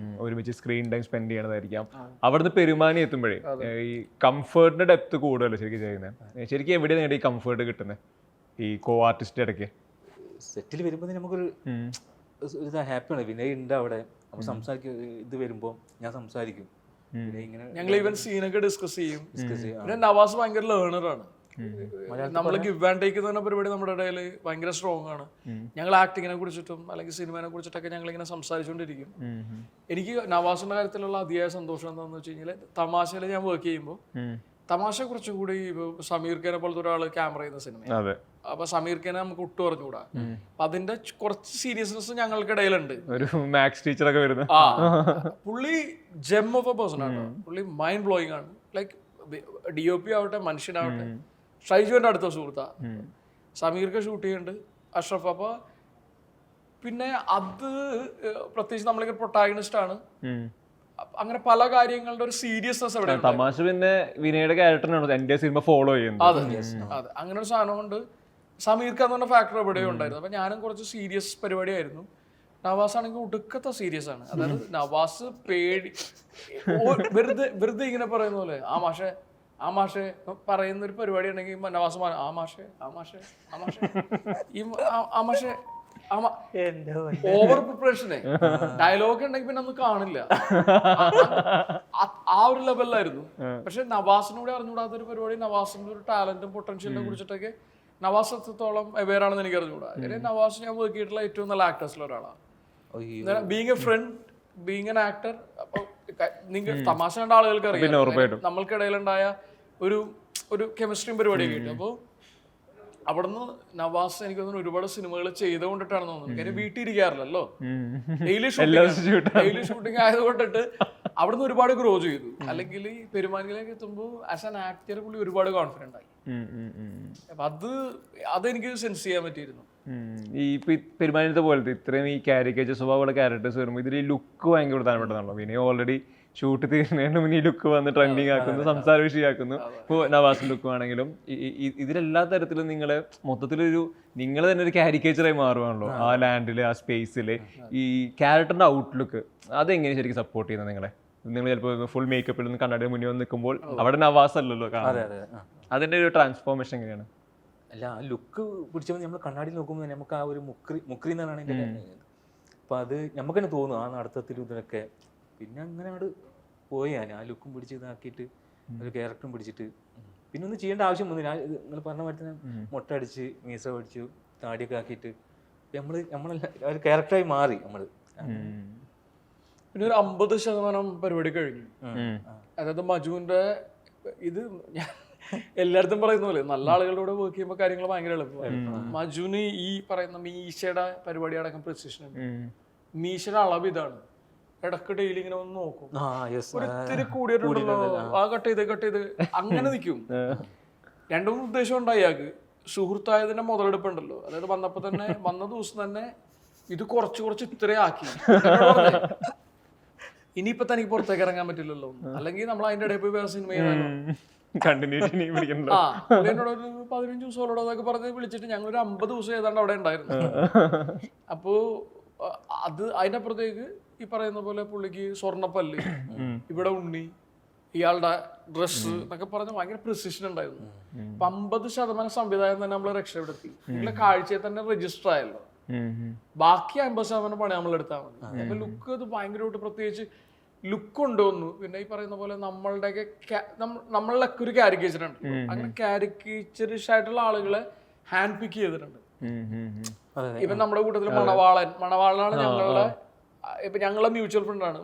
ഒരുമിച്ച് സ്ക്രീൻ ടൈം സ്പെൻഡ് ചെയ്യണതായിരിക്കാം. അവിടുന്ന് പെരുമാനി എത്തുമ്പോഴേ ഈ കംഫർട്ടിന്റെ ഡെപ്ത് കൂടുതലല്ലോ ശരിക്കും ചെയ്യുന്നത്. ശരിക്കും എവിടെ നിങ്ങളുടെ ഈ കംഫർട്ട് കിട്ടുന്നത് ഈ കോ ആർട്ടിസ്റ്റ് ഇടയ്ക്ക്? സെറ്റിൽ വരുമ്പോൾ നമുക്കൊരു ഹാപ്പിയാണ്. വിനയ് ഉണ്ട് അവിടെ, നമ്മൾ സംസാരിക്കും. ഇത് വരുമ്പോ ഞാൻ സംസാരിക്കും, ഞങ്ങൾ ഈവൻ സീനൊക്കെ ഡിസ്കസ് ചെയ്യും. പിന്നെ നവാസ് ഭയങ്കര ലേണറാണ്. നമ്മൾ ഗിവ് ആൻഡ് ടേക്ക് എന്ന പരിപാടി നമ്മുടെ ഇടയിൽ ഭയങ്കര സ്ട്രോങ് ആണ്. ഞങ്ങൾ ആക്ടിങ്ങിനെ കുറിച്ചിട്ടും അല്ലെങ്കിൽ സിനിമയെ കുറിച്ചിട്ടൊക്കെ ഞങ്ങൾ ഇങ്ങനെ സംസാരിച്ചുകൊണ്ടിരിക്കും. എനിക്ക് നവാസിന്റെ കാര്യത്തിലുള്ള അതിയായ സന്തോഷം എന്താണെന്ന് വെച്ച് കഴിഞ്ഞാൽ തമാശയിൽ ഞാൻ വർക്ക് ചെയ്യുമ്പോൾ തമാശ കുറച്ചും കൂടി സമീർ ഖാനെ പോലത്തെ ഒരാൾ ക്യാമറ ചെയ്യുന്ന സിനിമ, അപ്പൊ സമീർ ഖാനെ നമുക്ക് ഒട്ടും പറഞ്ഞുകൂടാ. അപ്പൊ അതിന്റെ കുറച്ച് സീരിയസ്നെസ് ഞങ്ങൾക്കിടയിലുണ്ട്. ഒരു മാത്സ് ടീച്ചറൊക്കെ വരുന്നത് പുള്ളി ജെം ഓഫ് എ പേഴ്സൺ ആണ്. പുള്ളി മൈൻഡ് ബ്ലോയിങ് ആണ്. ലൈക്ക് DOP ആവട്ടെ, മനുഷ്യനാവട്ടെ. ഷൈജുവിന്റെ അടുത്ത സുഹൃത്താ, സമീർക്ക് ഷൂട്ട് ചെയ്യുന്നുണ്ട്, അഷ്റഫ്. അപ്പൊ പിന്നെ അത് പ്രത്യേകിച്ച് നമ്മളിങ്ങനെ പ്രൊട്ടാഗണിസ്റ്റ് ആണ്. അങ്ങനെ പല കാര്യങ്ങളുടെ ഒരു സീരിയസ്നെസ് അവിടെ ഉണ്ട്. തമാശ പിന്നെ വിനയുടെ ക്യാരക്ടറിനാണ് എന്റെ സിനിമ ഫോളോ ചെയ്യുന്നത്. അതെ അതെ, അങ്ങനെ ഒരു സാധനം കൊണ്ട് സമീർ ഖാൻ എന്ന് പറഞ്ഞ ഫാക്ടർ എവിടെയും ഉണ്ടായിരുന്നു. അപ്പൊ ഞാനും കുറച്ച് സീരിയസ് പരിപാടിയായിരുന്നു. നവാസ് ആണെങ്കിൽ ഒടുക്കത്തെ സീരിയസ് ആണ്. അതായത് നവാസ് വെറുതെ ഇങ്ങനെ പറയുന്ന പോലെ ആ മാഷെ പറയുന്ന ഒരു പരിപാടി ഉണ്ടെങ്കിൽ നവാസ് ഓവർ പ്രിപ്പറേഷനെ ഡയലോഗ് ഉണ്ടെങ്കിൽ പിന്നെ ഒന്നും കാണില്ല. ആ ഒരു ലെവലിലായിരുന്നു. പക്ഷെ നവാസിനൂടെ അറിഞ്ഞുകൂടാത്ത ഒരു പരിപാടി, നവാസിന്റെ ഒരു ടാലന്റും പൊട്ടൻഷ്യലിനെ കുറിച്ചിട്ടൊക്കെ നവാസ് എത്രത്തോളം അവെയർ ആണെന്ന് എനിക്ക് അറിഞ്ഞുകൂടാ. നവാസ് ഞാൻ വർക്ക് ചെയ്തിട്ടുള്ള ഏറ്റവും നല്ല ആക്ടേഴ്സിൽ ഒരാളാണ്. Being a friend, being an actor. അപ്പൊ നിങ്ങൾ തമാശ കണ്ട ആളുകൾക്ക് അറിയാം നമ്മൾക്കിടയിലുണ്ടായ ഒരു കെമിസ്ട്രിയും പരിപാടിയൊക്കെ കിട്ടും. അപ്പോൾ അവിടുന്ന് നവാസ് എനിക്ക് തോന്നുന്നു ഒരുപാട് സിനിമകൾ ചെയ്തുകൊണ്ടിട്ടാണ് തോന്നുന്നത്. കാര്യം വീട്ടിൽ ഇരിക്കാറില്ലല്ലോ, ഡെയിലി ഷൂട്ടിംഗ് ആയതുകൊണ്ടിട്ട് അവിടുന്ന് ഒരുപാട് ഗ്രോ ചെയ്തു. അല്ലെങ്കിൽ ഈ പെരുമാനിലേക്ക് എത്തുമ്പോൾ ആസ് ആൻ ആക്ടർ പുള്ളി ഒരുപാട് കോൺഫിഡന്റ് ആയി. അപ്പൊ അതെനിക്ക് സെൻസ് ചെയ്യാൻ പറ്റിയിരുന്നു. ഈ പെരുമാനത്തെ പോലത്തെ ഇത്രയും ഈ കാരിക്കേച്ചർ സ്വഭാവമുള്ള ക്യാരക്ടേഴ്സ് വരുമ്പോൾ ഇതിൽ ഈ ലുക്ക് ഭയങ്കര പ്രധാനപ്പെട്ടതാണല്ലോ. പിന്നെ ഓൾറെഡി ഷൂട്ട് തീരുന്നതിന് മുന്നേ ഈ ലുക്ക് വന്ന് ട്രെൻഡിങ് ആക്കുന്നു, സംസാര വിഷയമാക്കുന്നു. ഇപ്പോൾ നവാസ് ലുക്ക് ആണെങ്കിലും ഇതിലെല്ലാ തരത്തിലും നിങ്ങളെ മൊത്തത്തിലൊരു നിങ്ങൾ തന്നെ ഒരു കാരിക്കേച്ചറായി മാറുവാണല്ലോ ആ ലാൻഡില്, ആ സ്പേസില്. ഈ ക്യാരക്ടറിന്റെ ഔട്ട്ലുക്ക് അതെങ്ങനെ ശരിക്കും സപ്പോർട്ട് ചെയ്യുന്നത് നിങ്ങളെ? നിങ്ങൾ ചിലപ്പോൾ ഫുൾ മേക്കപ്പിൽ നിന്ന് കണ്ണാടി മുന്നിൽ വന്ന് നിൽക്കുമ്പോൾ അവിടെ നവാസ് അല്ലല്ലോ കാണുന്നത്. അതിന്റെ ഒരു ട്രാൻസ്ഫോർമേഷൻ എങ്ങനെയാണ്? അല്ല, ആ ലുക്ക് പിടിച്ചപ്പോൾ നമ്മൾ കണ്ണാടി നോക്കുമ്പോൾ നമുക്ക് ആ ഒരു മുക്രി എന്നാണ് എൻ്റെ അപ്പം അത് നമുക്ക് തന്നെ തോന്നും ആ നടത്തത്തിലും ഇതിനൊക്കെ. പിന്നെ അങ്ങനെ അങ്ങോട്ട് പോയി ഞാൻ ആ ലുക്കും പിടിച്ച് ഇതാക്കിയിട്ട് ഒരു ക്യാരക്ടറും പിടിച്ചിട്ട് പിന്നെ ഒന്നും ചെയ്യേണ്ട ആവശ്യം വന്നില്ല. നിങ്ങൾ പറഞ്ഞ പോലെ തന്നെ മുട്ട അടിച്ച് മീസ പഠിച്ചു താടിയൊക്കെ ആക്കിയിട്ട് നമ്മളെല്ലാം ഒരു ക്യാരക്ടറായി മാറി നമ്മൾ. പിന്നെ ഒരു 50% പരിപാടി കഴിഞ്ഞു. അതായത് മജുവിന്റെ ഇത് എല്ലായിടത്തും പറയുന്ന പോലെ നല്ല ആളുകളുടെ കൂടെ വർക്ക് ചെയ്യുമ്പോൾ കാര്യങ്ങൾ ഭയങ്കര എളുപ്പമാണ്. മജുവിന് ഈ പറയുന്ന മീശയുടെ പരിപാടി അടക്കം പ്രിസിഷൻ ഉണ്ട്. മീശയുടെ അളവ് ഇതാണ്. ഇടക്ക് ഡെയിലി ഇങ്ങനെ ഒന്ന് നോക്കും, ഒരിത്തിരി കൂടിയിട്ടുണ്ടല്ലോ, ആ കട്ട് ചെയ്ത് അങ്ങനെ നിൽക്കും. രണ്ടും ഉദ്ദേശം ഉണ്ടായി അയാൾക്ക്. സുഹൃത്തായതിന്റെ മുതലെടുപ്പുണ്ടല്ലോ. അതായത് വന്ന ദിവസം തന്നെ ഇത് കുറച്ച് ഇത്രേ ആക്കി. ഇനിയിപ്പൊ തനിക്ക് പുറത്തേക്ക് ഇറങ്ങാൻ പറ്റില്ലല്ലോ, അല്ലെങ്കിൽ നമ്മൾ അതിന്റെ ഇടയിൽ പോയി വേറെ സിനിമ ചെയ്താലോ, എന്നോട് ഒരു 15 ദിവസമോളോട് അതൊക്കെ പറഞ്ഞ് വിളിച്ചിട്ട് ഞങ്ങൾ ഒരു 50 ദിവസം ഏതാണ്ട് അവിടെ ഉണ്ടായിരുന്നു. അപ്പോ അതിന്റെ അപ്പുറത്തേക്ക് ഈ പറയുന്ന പോലെ പുള്ളിക്ക് സ്വർണ്ണപ്പല്ല്, ഇവിടെ ഉണ്ണി, ഇയാളുടെ ഡ്രസ്സ് എന്നൊക്കെ പറഞ്ഞ് ഭയങ്കര പ്രിസിഷൻ ഉണ്ടായിരുന്നു. 50% സംവിധാനം തന്നെ നമ്മൾ രക്ഷപ്പെടുത്തി. നിങ്ങളുടെ കാഴ്ചയെ തന്നെ രജിസ്റ്റർ ആയല്ലോ. ബാക്കി 50% പണി നമ്മൾ എടുത്താൽ മതി. അപ്പൊ ലുക്ക് അത് ഭയങ്കരമായിട്ട് പ്രത്യേകിച്ച് ലുക്ക് കൊണ്ടുവന്നു. പിന്നെ ഈ പറയുന്ന പോലെ നമ്മളിലൊക്കെ ഒരു കാരിക്കേച്ചർ ഉണ്ട്. അങ്ങനെ കാരിക്കേച്ചറിഷ് ആയിട്ടുള്ള ആളുകളെ ഹാൻഡ് പിക്ക് ചെയ്തിട്ടുണ്ട്. ഇപ്പൊ നമ്മുടെ കൂട്ടത്തിൽ മണവാളനാണ് ഞങ്ങളെ മ്യൂച്വൽ ഫ്രണ്ട് ആണ്.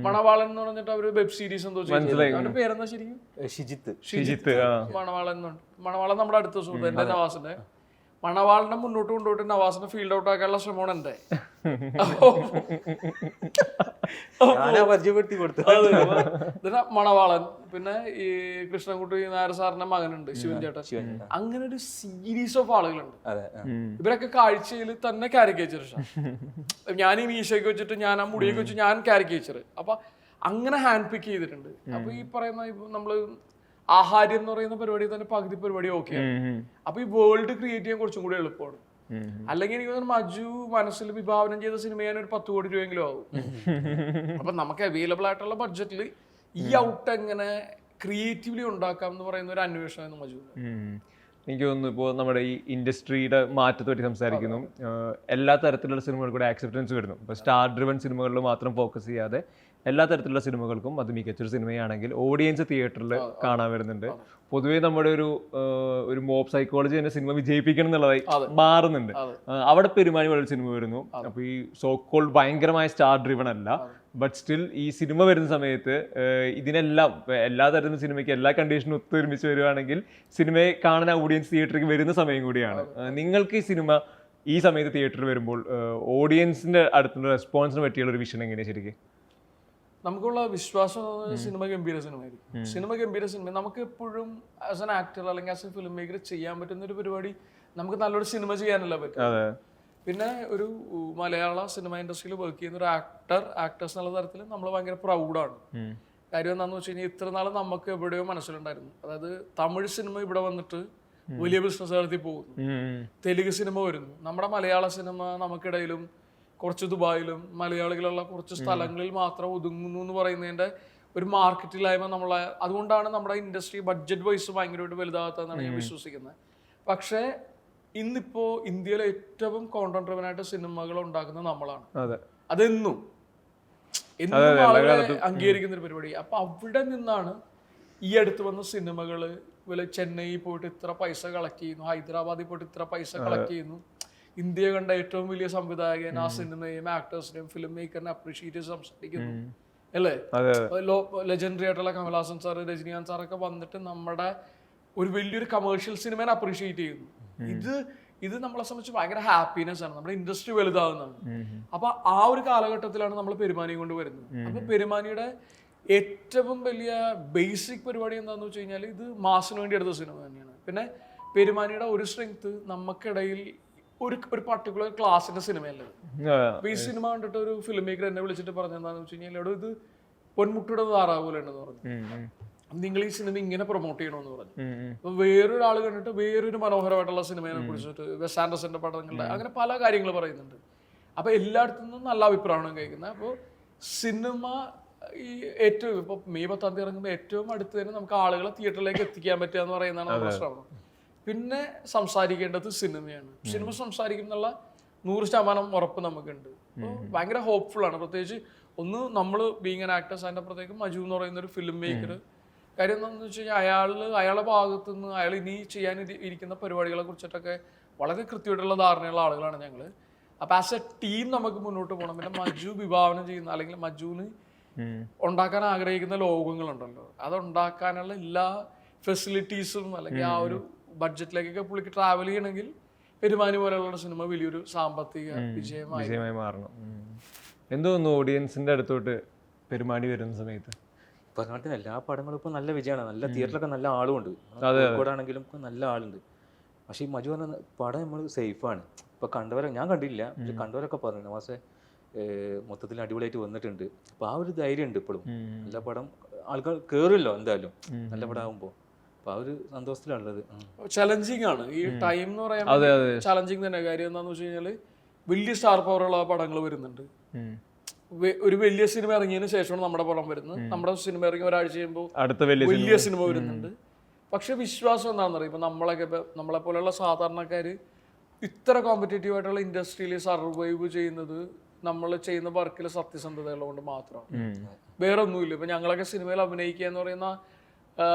മണവാളൻ എന്ന് പറഞ്ഞിട്ട് അവര് വെബ് സീരീസ് എന്തോ അവന്റെ പേരെന്താ ശരിക്കും? ഷിജിത്ത്. മണവാളൻ നമ്മുടെ അടുത്ത സുഹൃത്ത് എന്റെ നവാസിന്റെ. മണവാളിനെ മുന്നോട്ട് കൊണ്ടുപോയിട്ട് നവാസിനെ ഫീൽഡ് ഔട്ട് ആക്കാനുള്ള ശ്രമമാണ് എന്റെ. പരിചയപ്പെടുത്തി കൊടുത്തു മണവാളൻ. പിന്നെ ഈ കൃഷ്ണൻകുട്ടി നായർ സാറിന്റെ മകനുണ്ട് ശിവൻ ചേട്ടൻ. അങ്ങനെ ഒരു സീരീസ് ഓഫ് ആളുകളുണ്ട്. ഇവരൊക്കെ കാഴ്ചയിൽ തന്നെ കാരിക്കേച്ചർ. ഞാൻ ഈ മീശയൊക്കെ വെച്ചിട്ട്, ഞാൻ ആ മുടിയൊക്കെ വെച്ച് ഞാൻ കാരിക്കേച്ചർ. അപ്പൊ അങ്ങനെ ഹാൻഡ് പിക്ക് ചെയ്തിട്ടുണ്ട്. അപ്പൊ ഈ പറയുന്ന നമ്മള് ആഹാര്യം എന്ന് പറയുന്ന പരിപാടി തന്നെ പകുതി പരിപാടി ഓക്കെയാണ്. അപ്പൊ ഈ വേൾഡ് ക്രിയേറ്റ് ചെയ്യാൻ കുറച്ചും കൂടി എളുപ്പമാണ്. അല്ലെങ്കിൽ എനിക്ക് തോന്നുന്നു മജു മനസ്സിൽ വിഭാവനം ചെയ്ത സിനിമ ചെയ്യാൻ ഒരു 10 കോടി രൂപയെങ്കിലും ആവും. അപ്പൊ നമുക്ക് അവൈലബിൾ ആയിട്ടുള്ള ബഡ്ജറ്റിൽ ഈ ഔട്ട് എങ്ങനെ ക്രിയേറ്റീവ്ലി ഉണ്ടാക്കാം എന്ന് പറയുന്ന ഒരു അന്വേഷണമായിരുന്നു മജു. എനിക്ക് തോന്നുന്നു ഇപ്പോൾ നമ്മുടെ ഈ ഇൻഡസ്ട്രിയുടെ മാറ്റത്തെ പറ്റി സംസാരിക്കുന്നു. എല്ലാ തരത്തിലുള്ള സിനിമകൾക്കൂടെ ആക്സെപ്റ്റൻസ് വരുന്നു. ഇപ്പോൾ സ്റ്റാർ ഡ്രിവൺ സിനിമകളിൽ മാത്രം ഫോക്കസ് ചെയ്യാതെ എല്ലാ തരത്തിലുള്ള സിനിമകൾക്കും, അത് മികച്ചൊരു സിനിമയാണെങ്കിൽ ഓഡിയൻസ് തിയേറ്ററിൽ കാണാൻ വരുന്നുണ്ട്. പൊതുവേ നമ്മുടെ ഒരു മോബ് സൈക്കോളജി തന്നെ സിനിമ വിജയിപ്പിക്കണം എന്നുള്ളതായി മാറുന്നുണ്ട്. അവിടെ പെരുമാനി പോലൊരു സിനിമ വരുന്നു. അപ്പോൾ ഈ സോ കോൾഡ് ഭയങ്കരമായ സ്റ്റാർ ഡ്രിവൺ അല്ല, ബട്ട് സ്റ്റിൽ ഈ സിനിമ വരുന്ന സമയത്ത് ഇതിനെല്ലാം എല്ലാ തരത്തിലും സിനിമയ്ക്ക് എല്ലാ കണ്ടീഷനും ഒത്തൊരുമിച്ച് വരുവാണെങ്കിൽ സിനിമയെ കാണാൻ ഓഡിയൻസ് തിയേറ്ററിലേക്ക് വരുന്ന സമയം കൂടിയാണ്. നിങ്ങൾക്ക് ഈ സിനിമ ഈ സമയത്ത് തിയേറ്ററിൽ വരുമ്പോൾ ഓഡിയൻസിന്റെ അടുത്തുള്ള റെസ്പോൺസിനെ പറ്റിയുള്ള ഒരു വിഷൻ എങ്ങനെയാണ് ശരിക്കും? നമുക്കുള്ള വിശ്വാസം സിനിമ ഗംഭീര സിനിമയായിരിക്കും. സിനിമ ഗംഭീര സിനിമ നമുക്ക് എപ്പോഴും ആസ് എൻ ആക്ടർ അല്ലെങ്കിൽ ആസ് എ ഫിലിം മേക്കർ ചെയ്യാൻ പറ്റുന്ന ഒരു പരിപാടി നമുക്ക് നല്ലൊരു സിനിമ ചെയ്യാനല്ല പറ്റും. പിന്നെ ഒരു മലയാള സിനിമ ഇൻഡസ്ട്രിയിൽ വർക്ക് ചെയ്യുന്ന ഒരു ആക്ടേഴ്സ് എന്നുള്ള തരത്തിൽ നമ്മൾ ഭയങ്കര പ്രൗഡാണ്. കാര്യം എന്താണെന്ന് വെച്ച് കഴിഞ്ഞാൽ ഇത്ര നാൾ നമുക്ക് എവിടെയോ മനസ്സിലുണ്ടായിരുന്നു, അതായത് തമിഴ് സിനിമ ഇവിടെ വന്നിട്ട് വലിയ ബിസിനസ് നടത്തി പോകുന്നു, തെലുങ്ക് സിനിമ വരുന്നു, നമ്മുടെ മലയാള സിനിമ നമുക്കിടയിലും കുറച്ച് ദുബായിലും മലയാളികളുള്ള കുറച്ച് സ്ഥലങ്ങളിൽ മാത്രം ഒതുങ്ങുന്നു എന്ന് പറയുന്നതിൻ്റെ ഒരു മാർക്കറ്റിലായ്മ നമ്മളെ, അതുകൊണ്ടാണ് നമ്മുടെ ഇൻഡസ്ട്രി ബഡ്ജറ്റ് വൈസ് ഭയങ്കരമായിട്ട് വലുതാകാത്തതെന്നാണ് ഞാൻ വിശ്വസിക്കുന്നത്. പക്ഷേ ഇന്നിപ്പോ ഇന്ത്യയിലെ ഏറ്റവും കോണ്ടന്റ് ഡ്രിവൻ ആയിട്ട് സിനിമകൾ ഉണ്ടാക്കുന്നത് നമ്മളാണ്. അതെന്നും ആളുകളെ അംഗീകരിക്കുന്ന ഒരു പരിപാടി. അപ്പൊ അവിടെ നിന്നാണ് ഈ അടുത്ത് വന്ന സിനിമകള് ചെന്നൈയിൽ പോയിട്ട് ഇത്ര പൈസ കളക്ട് ചെയ്യുന്നു, ഹൈദരാബാദിൽ പോയിട്ട് ഇത്ര പൈസ കളക്ട് ചെയ്യുന്നു, ഇന്ത്യ കണ്ട ഏറ്റവും വലിയ സംവിധായകൻ ആ സിനിമയും ആക്ടേഴ്സിനെയും ഫിലിം മേക്കറിനെ അപ്രീഷിയേറ്റ് ചെയ്ത് സംസാരിക്കുന്നു അല്ലേ. ലെജൻഡറി ആയിട്ടുള്ള കമൽഹാസൻ സാർ, രജനീകാന്ത് സാറൊക്കെ വന്നിട്ട് നമ്മുടെ ഒരു വലിയൊരു കമേഴ്ഷ്യൽ സിനിമയെ അപ്രീഷിയേറ്റ് ചെയ്യുന്നു. ഇത് നമ്മളെ സംബന്ധിച്ച് ഭയങ്കര ഹാപ്പിനെസ് ആണ്, നമ്മുടെ ഇൻഡസ്ട്രി വലുതാവുന്നതാണ്. അപ്പൊ ആ ഒരു കാലഘട്ടത്തിലാണ് നമ്മൾ പെരുമാനിയും കൊണ്ട് വരുന്നത്. അപ്പൊ പെരുമാനിയുടെ ഏറ്റവും വലിയ ബേസിക് പരിപാടി എന്താണെന്ന് വെച്ച് കഴിഞ്ഞാൽ ഇത് മാസിന് വേണ്ടി എടുത്ത സിനിമ തന്നെയാണ്. പിന്നെ പെരുമാനിയുടെ ഒരു സ്ട്രെങ്ത് നമുക്കിടയിൽ ഒരു പർട്ടിക്കുലർ ക്ലാസിന്റെ സിനിമയല്ലേ. അപ്പൊ ഈ സിനിമ കണ്ടിട്ട് ഒരു ഫിലിം മേക്കർ എന്നെ വിളിച്ചിട്ട് പറഞ്ഞെന്താന്ന് വെച്ച് കഴിഞ്ഞാൽ ഇവിടെ ഇത് പൊന്മുട്ടിയുടെ താറാവൂല ഉണ്ടെന്ന് പറഞ്ഞു, നിങ്ങൾ ഈ സിനിമ ഇങ്ങനെ പ്രൊമോട്ട് ചെയ്യണമെന്ന് പറഞ്ഞു. അപ്പൊ വേറൊരാൾ കണ്ടിട്ട് വേറൊരു മനോഹരമായിട്ടുള്ള സിനിമയെ കുറിച്ചിട്ട് വെസ് ആൻഡേഴ്സന്റെ പടങ്ങളുടെ അങ്ങനെ പല കാര്യങ്ങൾ പറയുന്നുണ്ട്. അപ്പൊ എല്ലായിടത്തു നിന്നും നല്ല അഭിപ്രായമാണ് കേൾക്കുന്നത്. അപ്പോൾ സിനിമ ഈ ഏറ്റവും ഇപ്പൊ മെയ് 10 തീയതി ഇറങ്ങുമ്പോൾ ഏറ്റവും അടുത്ത് തന്നെ നമുക്ക് ആളുകളെ തിയേറ്ററിലേക്ക് എത്തിക്കാൻ പറ്റുക എന്ന് പറയുന്നതാണ് നമ്മുടെ ശ്രമം. പിന്നെ സംസാരിക്കേണ്ടത് സിനിമയാണ്. സിനിമ സംസാരിക്കുന്നുള്ള 100% ഉറപ്പ് നമുക്കുണ്ട്. അപ്പോൾ ഭയങ്കര ഹോപ്പ്ഫുൾ ആണ്. പ്രത്യേകിച്ച് ഒന്ന് നമ്മൾ ബീങ് ആൻ ആക്ടേഴ്സ്, അതിൻ്റെ അപ്പുറത്തേക്ക് മജു എന്ന് പറയുന്ന ഒരു ഫിലിം മേക്കർ. കാര്യം എന്താണെന്ന് വെച്ച് കഴിഞ്ഞാൽ അയാളുടെ ഭാഗത്തു നിന്ന് അയാൾ ഇനി ചെയ്യാൻ ഇരിക്കുന്ന പരിപാടികളെ കുറിച്ചിട്ടൊക്കെ വളരെ കൃത്യമായിട്ടുള്ള ധാരണയുള്ള ആളുകളാണ് ഞങ്ങൾ. അപ്പം ആസ് എ ടീം നമുക്ക് മുന്നോട്ട് പോകണം. പിന്നെ മജു വിഭാവനം ചെയ്യുന്ന അല്ലെങ്കിൽ മജുവിന് ഉണ്ടാക്കാൻ ആഗ്രഹിക്കുന്ന ലോകങ്ങളുണ്ടല്ലോ, അതുണ്ടാക്കാനുള്ള എല്ലാ ഫെസിലിറ്റീസും അല്ലെങ്കിൽ ആ ഒരു ബഡ്ജറ്റിലേക്കൊക്കെ പുള്ളിക്ക് ട്രാവൽ ചെയ്യണമെങ്കിൽ പെരുമാനി പോലെയുള്ള സിനിമ വലിയൊരു സാമ്പത്തിക വിജയമായി മാറണം. എന്തോന്നു ഓഡിയൻസിന്റെ അടുത്തോട്ട് പെരുമാനി വരുന്ന സമയത്ത് പറഞ്ഞ എല്ലാ പടങ്ങളും ഇപ്പൊ നല്ല വിജയമാണ്. നല്ല തിയേറ്ററിലൊക്കെ നല്ല ആളുമുണ്ട്, കോഴിക്കോടാണെങ്കിലും ഇപ്പൊ നല്ല ആളുണ്ട്. പക്ഷെ ഈ മജു പറഞ്ഞ പടം നമ്മൾ സേഫാണ്. ഇപ്പൊ ഞാൻ കണ്ടില്ല, പക്ഷെ കണ്ടവരൊക്കെ പറഞ്ഞു പക്ഷേ മൊത്തത്തിൽ അടിപൊളിയായിട്ട് വന്നിട്ടുണ്ട്. അപ്പൊ ആ ഒരു ധൈര്യം ഉണ്ട് ഇപ്പോഴും. നല്ല പടം ആൾക്കാർ കേറില്ലോ എന്തായാലും നല്ല പടം ആകുമ്പോ. അപ്പൊ ആ ഒരു സന്തോഷത്തിലുള്ളത്. ചലഞ്ചിങ് ആണ് ഈ ടൈം എന്ന് പറയാൻ, ചലഞ്ചിങ് തന്നെ. കാര്യം എന്താന്ന് വെച്ച് കഴിഞ്ഞാല് വലിയ സ്റ്റാർ പവറുള്ള പടങ്ങൾ വരുന്നുണ്ട്. ഒരു വലിയ സിനിമ ഇറങ്ങിയതിന് ശേഷമാണ് നമ്മുടെ പടം വരുന്നത്. നമ്മുടെ സിനിമ ഇറങ്ങി ഒരാഴ്ച കഴിയുമ്പോൾ വലിയ സിനിമ വരുന്നുണ്ട്. പക്ഷെ വിശ്വാസം എന്താണെന്ന് അറിയാം, ഇപ്പൊ നമ്മളെ പോലെയുള്ള സാധാരണക്കാര് ഇത്ര കോമ്പറ്റേറ്റീവ് ആയിട്ടുള്ള ഇൻഡസ്ട്രിയിൽ സർവൈവ് ചെയ്യുന്നത് നമ്മൾ ചെയ്യുന്ന വർക്കിലെ സത്യസന്ധതകൾ കൊണ്ട് മാത്രമാണ്. വേറെ ഒന്നുമില്ല. ഇപ്പൊ ഞങ്ങളൊക്കെ സിനിമയിൽ അഭിനയിക്കുക എന്ന് പറയുന്ന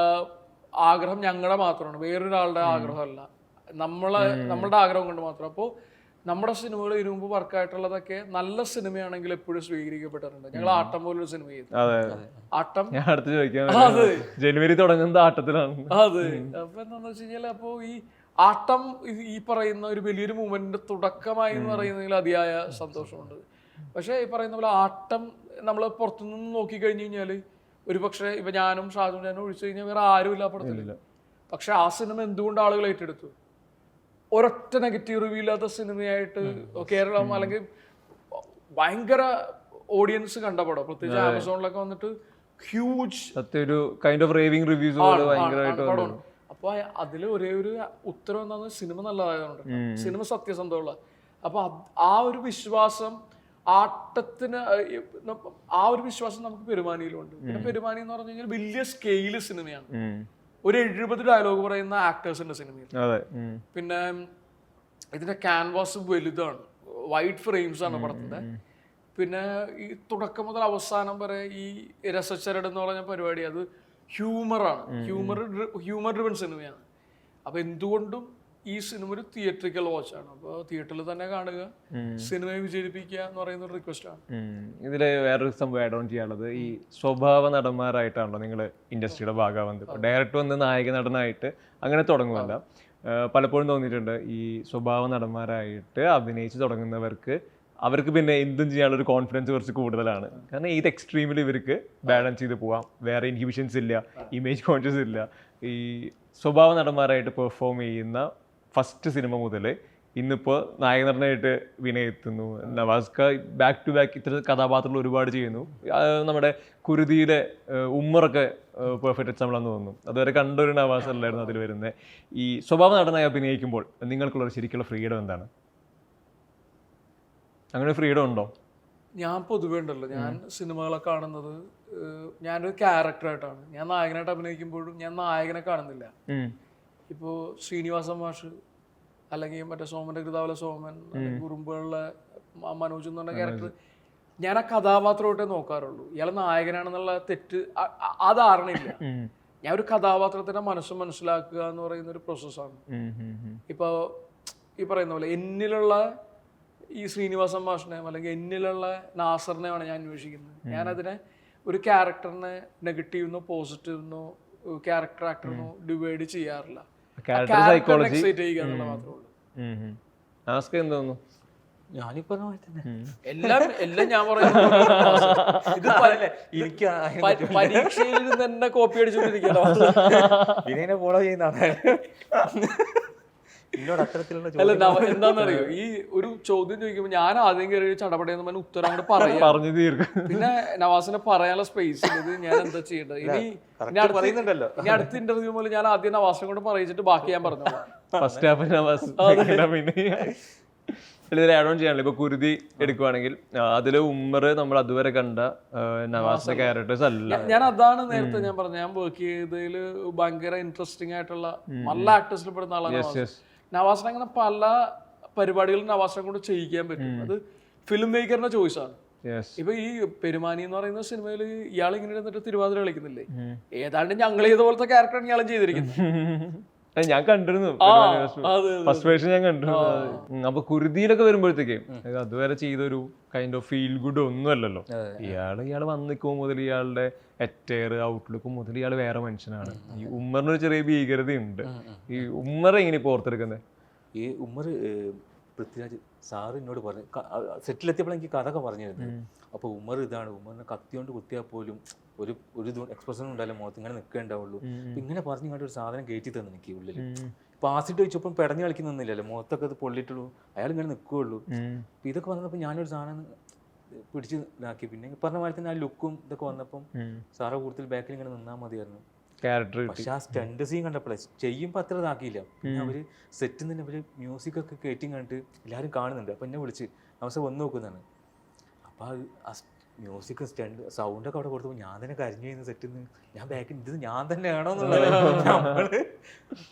ആഗ്രഹം ഞങ്ങളുടെ മാത്രമാണ്, വേറൊരാളുടെ ആഗ്രഹമല്ല. നമ്മളുടെ ആഗ്രഹം കൊണ്ട് മാത്രം. അപ്പോൾ നമ്മുടെ സിനിമകൾ ഇതിനു മുമ്പ് വർക്കായിട്ടുള്ളതൊക്കെ നല്ല സിനിമയാണെങ്കിൽ എപ്പോഴും സ്വീകരിക്കപ്പെട്ടിട്ടുണ്ട്. ഞങ്ങൾ ആട്ടം പോലൊരു സിനിമ ചെയ്തു. ആട്ടം ജനുവരി തുടങ്ങുന്നത് ആട്ടത്തിലാണ്. അതെ. അപ്പൊ എന്താന്ന് വെച്ച് കഴിഞ്ഞാൽ അപ്പോ ഈ ആട്ടം ഈ പറയുന്ന ഒരു വലിയൊരു മൂവ്മെന്റിന്റെ തുടക്കമായി എന്ന് പറയുന്നതിൽ അതിയായ സന്തോഷമുണ്ട്. പക്ഷെ ഈ പറയുന്ന പോലെ ആട്ടം നമ്മൾ പുറത്തുനിന്ന് നോക്കിക്കഴിഞ്ഞു കഴിഞ്ഞാല് ഒരു പക്ഷെ ഇപ്പൊ ഞാനും ഷാജും ഞാനും ഒഴിച്ചു കഴിഞ്ഞാൽ വേറെ ആരും ഇല്ല പടത്തിലില്ല. പക്ഷെ ആ സിനിമ എന്തുകൊണ്ട് ആളുകൾ ഏറ്റെടുത്തു? ഒരൊറ്റ നെഗറ്റീവ് റിവ്യൂ ഇല്ലാത്ത സിനിമയായിട്ട് കേരളം അല്ലെങ്കിൽ ഭയങ്കര ഓഡിയൻസ് കണ്ട പടം, പ്രത്യേകിച്ച് ആമസോണിലൊക്കെ വന്നിട്ട് ഹ്യൂജ് പടമാണ്. അപ്പൊ അതിൽ ഒരേ ഒരു ഉത്തരം എന്താന്ന്, സിനിമ നല്ലതായതുകൊണ്ട്, സിനിമ സത്യസന്ധമുള്ള. അപ്പൊ ആ ഒരു വിശ്വാസം ആട്ടത്തിന്, ആ ഒരു വിശ്വാസം നമുക്ക് പെരുമാനിയിലുണ്ട്. പിന്നെ പെരുമാനി എന്ന് പറഞ്ഞു കഴിഞ്ഞാൽ വലിയ സ്കെയില് സിനിമയാണ്. ഒരു 70 ഡയലോഗ് പറയുന്ന ആക്ടേഴ്സിന്റെ സിനിമയിൽ. പിന്നെ ഇതിന്റെ ക്യാൻവാസ് വലുതാണ്, വൈഡ് ഫ്രെയിംസ് ആണ് പടത്തിന്റെ. പിന്നെ ഈ തുടക്കം മുതൽ അവസാനം വരെ ഈ രസച്ചരട് എന്ന് പറഞ്ഞ പരിപാടി അത് ഹ്യൂമറാണ്, ഹ്യൂമർ ഡ്രിവൻ സിനിമയാണ്. അപ്പൊ എന്തുകൊണ്ടും ഈ സിനിമ ഒരു തിയേറ്ററിക്കൽ വാച്ചാണ്. അപ്പോൾ തിയേറ്ററിൽ തന്നെ കാണുക, സിനിമയെ വിജയിപ്പിക്കുക എന്ന് പറയുന്ന ഒരു റിക്വസ്റ്റ് ആണ്. ഇതിൽ വേറൊരു സംഭവം ആഡ് ഓൺ ചെയ്യാനുള്ളത്, ഈ സ്വഭാവ നടന്മാരായിട്ടാണല്ലോ നിങ്ങൾ ഇൻഡസ്ട്രിയുടെ ഭാഗമാവുന്നത്. ഡയറക്റ്റ് വന്ന് നായക നടനായിട്ട് അങ്ങനെ തുടങ്ങുമല്ല. പലപ്പോഴും തോന്നിയിട്ടുണ്ട് ഈ സ്വഭാവ നടന്മാരായിട്ട് അഭിനയിച്ച് തുടങ്ങുന്നവർക്ക് പിന്നെ എന്തും ചെയ്യാനുള്ള ഒരു കോൺഫിഡൻസ് കുറച്ച് കൂടുതലാണ്. കാരണം ഇത് എക്സ്ട്രീമിൽ ഇവർക്ക് ബാലൻസ് ചെയ്ത് പോവാം, വേറെ ഇൻഹിബിഷൻസ് ഇല്ല, ഇമേജ് കോൺഷ്യസ് ഇല്ല. ഈ സ്വഭാവ നടന്മാരായിട്ട് പെർഫോം ചെയ്യുന്ന ഫസ്റ്റ് സിനിമ മുതൽ ഇന്നിപ്പോൾ നായകനടനായിട്ട് വിനയ് എത്തുന്നു. നവാസ്ക ബാക്ക് ടു ബാക്ക് ഇത്തരം കഥാപാത്രങ്ങൾ ഒരുപാട് ചെയ്യുന്നു. നമ്മുടെ കുരുതിയിലെ ഉമ്മറൊക്കെ പെർഫെക്റ്റ് എക്സാമ്പിളാന്ന് തോന്നുന്നു. അതുവരെ കണ്ടൊരു നവാസ് അല്ലായിരുന്നു അതിൽ വരുന്നത്. ഈ സ്വഭാവ നടനായി അഭിനയിക്കുമ്പോൾ നിങ്ങൾക്കുള്ള ശരിക്കുള്ള ഫ്രീഡം എന്താണ്? അങ്ങനെ ഫ്രീഡം ഉണ്ടോ? ഞാൻ പൊതുവേ ഉണ്ടല്ലോ, ഞാൻ സിനിമകളെ കാണുന്നത് ഞാനൊരു ക്യാരക്ടറായിട്ടാണ്. ഞാൻ നായകനായിട്ട് അഭിനയിക്കുമ്പോഴും ഞാൻ നായകനെ കാണുന്നില്ല. ഇപ്പോൾ ശ്രീനിവാസൻ മാഷ് അല്ലെങ്കിൽ മറ്റേ സോമന്റെ കൃതാവല സോമൻ, കുറുമ്പുകളിലെ മനോജ് എന്ന് പറഞ്ഞ ക്യാരക്ടർ, ഞാൻ ആ കഥാപാത്രമായിട്ടേ നോക്കാറുള്ളൂ. ഇയാൾ നായകനാണെന്നുള്ള തെറ്റ് ആ ധാരണയില്ല. ഞാൻ ഒരു കഥാപാത്രത്തിന്റെ മനസ്സ് മനസ്സിലാക്കുക എന്ന് പറയുന്ന ഒരു പ്രോസസ്സാണ്. ഇപ്പോൾ ഈ പറയുന്ന പോലെ എന്നിലുള്ള ഈ ശ്രീനിവാസൻ മാഷിനെയും അല്ലെങ്കിൽ എന്നിലുള്ള നാസറിനെയാണ് ഞാൻ അന്വേഷിക്കുന്നത്. ഞാനതിനെ ഒരു ക്യാരക്ടറിനെ നെഗറ്റീവെന്നോ പോസിറ്റീവെന്നോ ക്യാരക്ടർ ആക്ടറിനോ ഡിവൈഡ് ചെയ്യാറില്ല. എക്സൈറ്റ് ചെയ്യുക എന്നുള്ള മാത്രമേ ഉള്ളൂ. ഞാനീ പറഞ്ഞ പോലെ തന്നെ എല്ലാം ഞാൻ പറയുന്നത് എനിക്ക് പരീക്ഷയിൽ നിന്ന് തന്നെ കോപ്പി അടിച്ചുകൊണ്ടിരിക്കല്ലോ. വിനയനെ ഫോളോ ചെയ്യുന്നതാണ് എന്നോട് അത്തരത്തിലുള്ള. അല്ല, എന്താണെന്നറിയോ, ഈ ഒരു ചോദ്യം ചോദിക്കുമ്പോൾ ഞാൻ ആദ്യം കയറി ചടപടയെന്ന് പറഞ്ഞ ഉത്തരം അങ്ങോട്ട് പറഞ്ഞു തീർക്കും. പിന്നെ നവാസിനെ പറയാനുള്ള സ്പേസ് ഇല്ലത്. ഞാൻ എന്താ ചെയ്യേണ്ടത്? ഇനി അടുത്ത ഇന്റർവ്യൂ പോലെ ഞാൻ ആദ്യം നവാസിനെ കൊണ്ട് പറയിച്ചിട്ട് ബാക്കി ഞാൻ പറഞ്ഞോളാം. ഫസ്റ്റ് ഹാഫ് നവാസ് പിന്നെ ഇതിൽ ആഡ് ഓൺ ചെയ്യാനില്ല. ഇപ്പൊ കുരുതി എടുക്കുവാണെങ്കിൽ അതില് ഉമ്മർ നമ്മൾ അതുവരെ കണ്ട നവാസിന്റെ ക്യാരക്ടേഴ്സ് അല്ല. ഞാൻ അതാണ് നേരത്തെ ഞാൻ പറഞ്ഞത്, ഞാൻ വർക്ക് ചെയ്തതിൽ ഭയങ്കര ഇൻട്രസ്റ്റിംഗ് ആയിട്ടുള്ള നല്ല ആക്ടേഴ്സിൽ പെടുന്ന ആളാണ് നവാസിനെ. അങ്ങനെ പല പരിപാടികളും നവാസിനെ കൊണ്ട് ചെയ്യിക്കാൻ പറ്റും. അത് ഫിലിം മേക്കറിന്റെ ചോയ്സാണ്. ഇപ്പൊ ഈ പെരുമാനി എന്ന് പറയുന്ന സിനിമയിൽ ഇയാൾ ഇങ്ങനെ ഇരുന്നിട്ട് തിരുവാതിര കളിക്കുന്നില്ലേ, ഏതാണ്ട് ഞങ്ങൾ ചെയ്തപോലത്തെ ക്യാരക്ടറാണ് ഇയാളും ചെയ്തിരിക്കുന്നത്. ഞാൻ കണ്ടിരുന്നു, ഫസ്റ്റ് വേർഷൻ ഞാൻ കണ്ടിരുന്നു. അപ്പൊ കുരുതിയിലൊക്കെ വരുമ്പോഴത്തേക്കും അതുവരെ ചെയ്തൊരു കൈൻഡ് ഓഫ് ഫീൽ ഗുഡ് ഒന്നും അല്ലല്ലോ. ഇയാള് വന്നിക്കുമ്പോ മുതൽ ഇയാളുടെ അറ്റയർ ഔട്ട്ലുക്കും മുതൽ ഇയാൾ വേറെ മനുഷ്യനാണ്. ഈ ഉമ്മറിനൊരു ചെറിയ ഭീകരതയുണ്ട്. ഈ ഉമ്മർ എങ്ങനെ ഇപ്പൊ ഓർത്തെടുക്കുന്നത്? ഈ ഉമ്മർ പൃഥ്വിരാജ് സാറ് എന്നോട് പറഞ്ഞു, സെറ്റിലെത്തിയപ്പോൾ എനിക്ക് കഥയൊക്കെ പറഞ്ഞിരുന്നു. അപ്പോൾ ഉമ്മർ ഇതാണ്, ഉമ്മറിനെ കത്തി കൊണ്ട് കുത്തിയാൽ പോലും ഒരു എക്സ്പ്രഷൻ ഉണ്ടായാലും മുഖത്ത് ഇങ്ങനെ നിൽക്കേണ്ടാവുള്ളൂ. ഇങ്ങനെ പറഞ്ഞു ഇങ്ങോട്ട് ഒരു സാധനം കയറ്റി തന്നു എനിക്ക് ഉള്ളിൽ. ഇപ്പൊ ആസിഡ് വെച്ചപ്പോൾ പെടഞ്ഞു കളിക്കുന്നൊന്നുമില്ലല്ലോ, മുഖത്തൊക്കെ അത് പൊള്ളിയിട്ടുള്ളൂ, അയാൾ ഇങ്ങനെ നിൽക്കുകയുള്ളൂ. അപ്പൊ ഇതൊക്കെ വന്നപ്പോൾ ഞാനൊരു സാധനം പിടിച്ച് ഇതാക്കി. പിന്നെ പറഞ്ഞ പോലെ തന്നെ ആ ലുക്കും ഇതൊക്കെ വന്നപ്പം സാറെ കൂടുതൽ ബാക്കിൽ ഇങ്ങനെ നിന്നാൽ മതിയായിരുന്നു. പക്ഷെ ആ സ്റ്റണ്ട് സീൻ കണ്ടപ്പോഴേ ചെയ്യുമ്പോൾ അത്ര ഇതാക്കിയില്ല. പിന്നെ അവര് സെറ്റിൽ നിന്ന് അവര് മ്യൂസിക് ഒക്കെ കയറ്റി കണ്ടിട്ട് എല്ലാവരും കാണുന്നുണ്ട്. അപ്പൊ എന്നെ വിളിച്ച് അവസ്ഥ വന്ന് നോക്കുന്നതാണ്. അപ്പൊ ആ മ്യൂസിക് സ്റ്റണ്ട് സൗണ്ടൊക്കെ അവിടെ കൊടുത്തപ്പോൾ ഞാൻ തന്നെ കരിഞ്ഞു ചെയ്യുന്ന സെറ്റിൽ നിന്ന് ഞാൻ ബാക്കിൽ ഇത് ഞാൻ തന്നെയാണോ എന്നുള്ളത് നമ്മള്.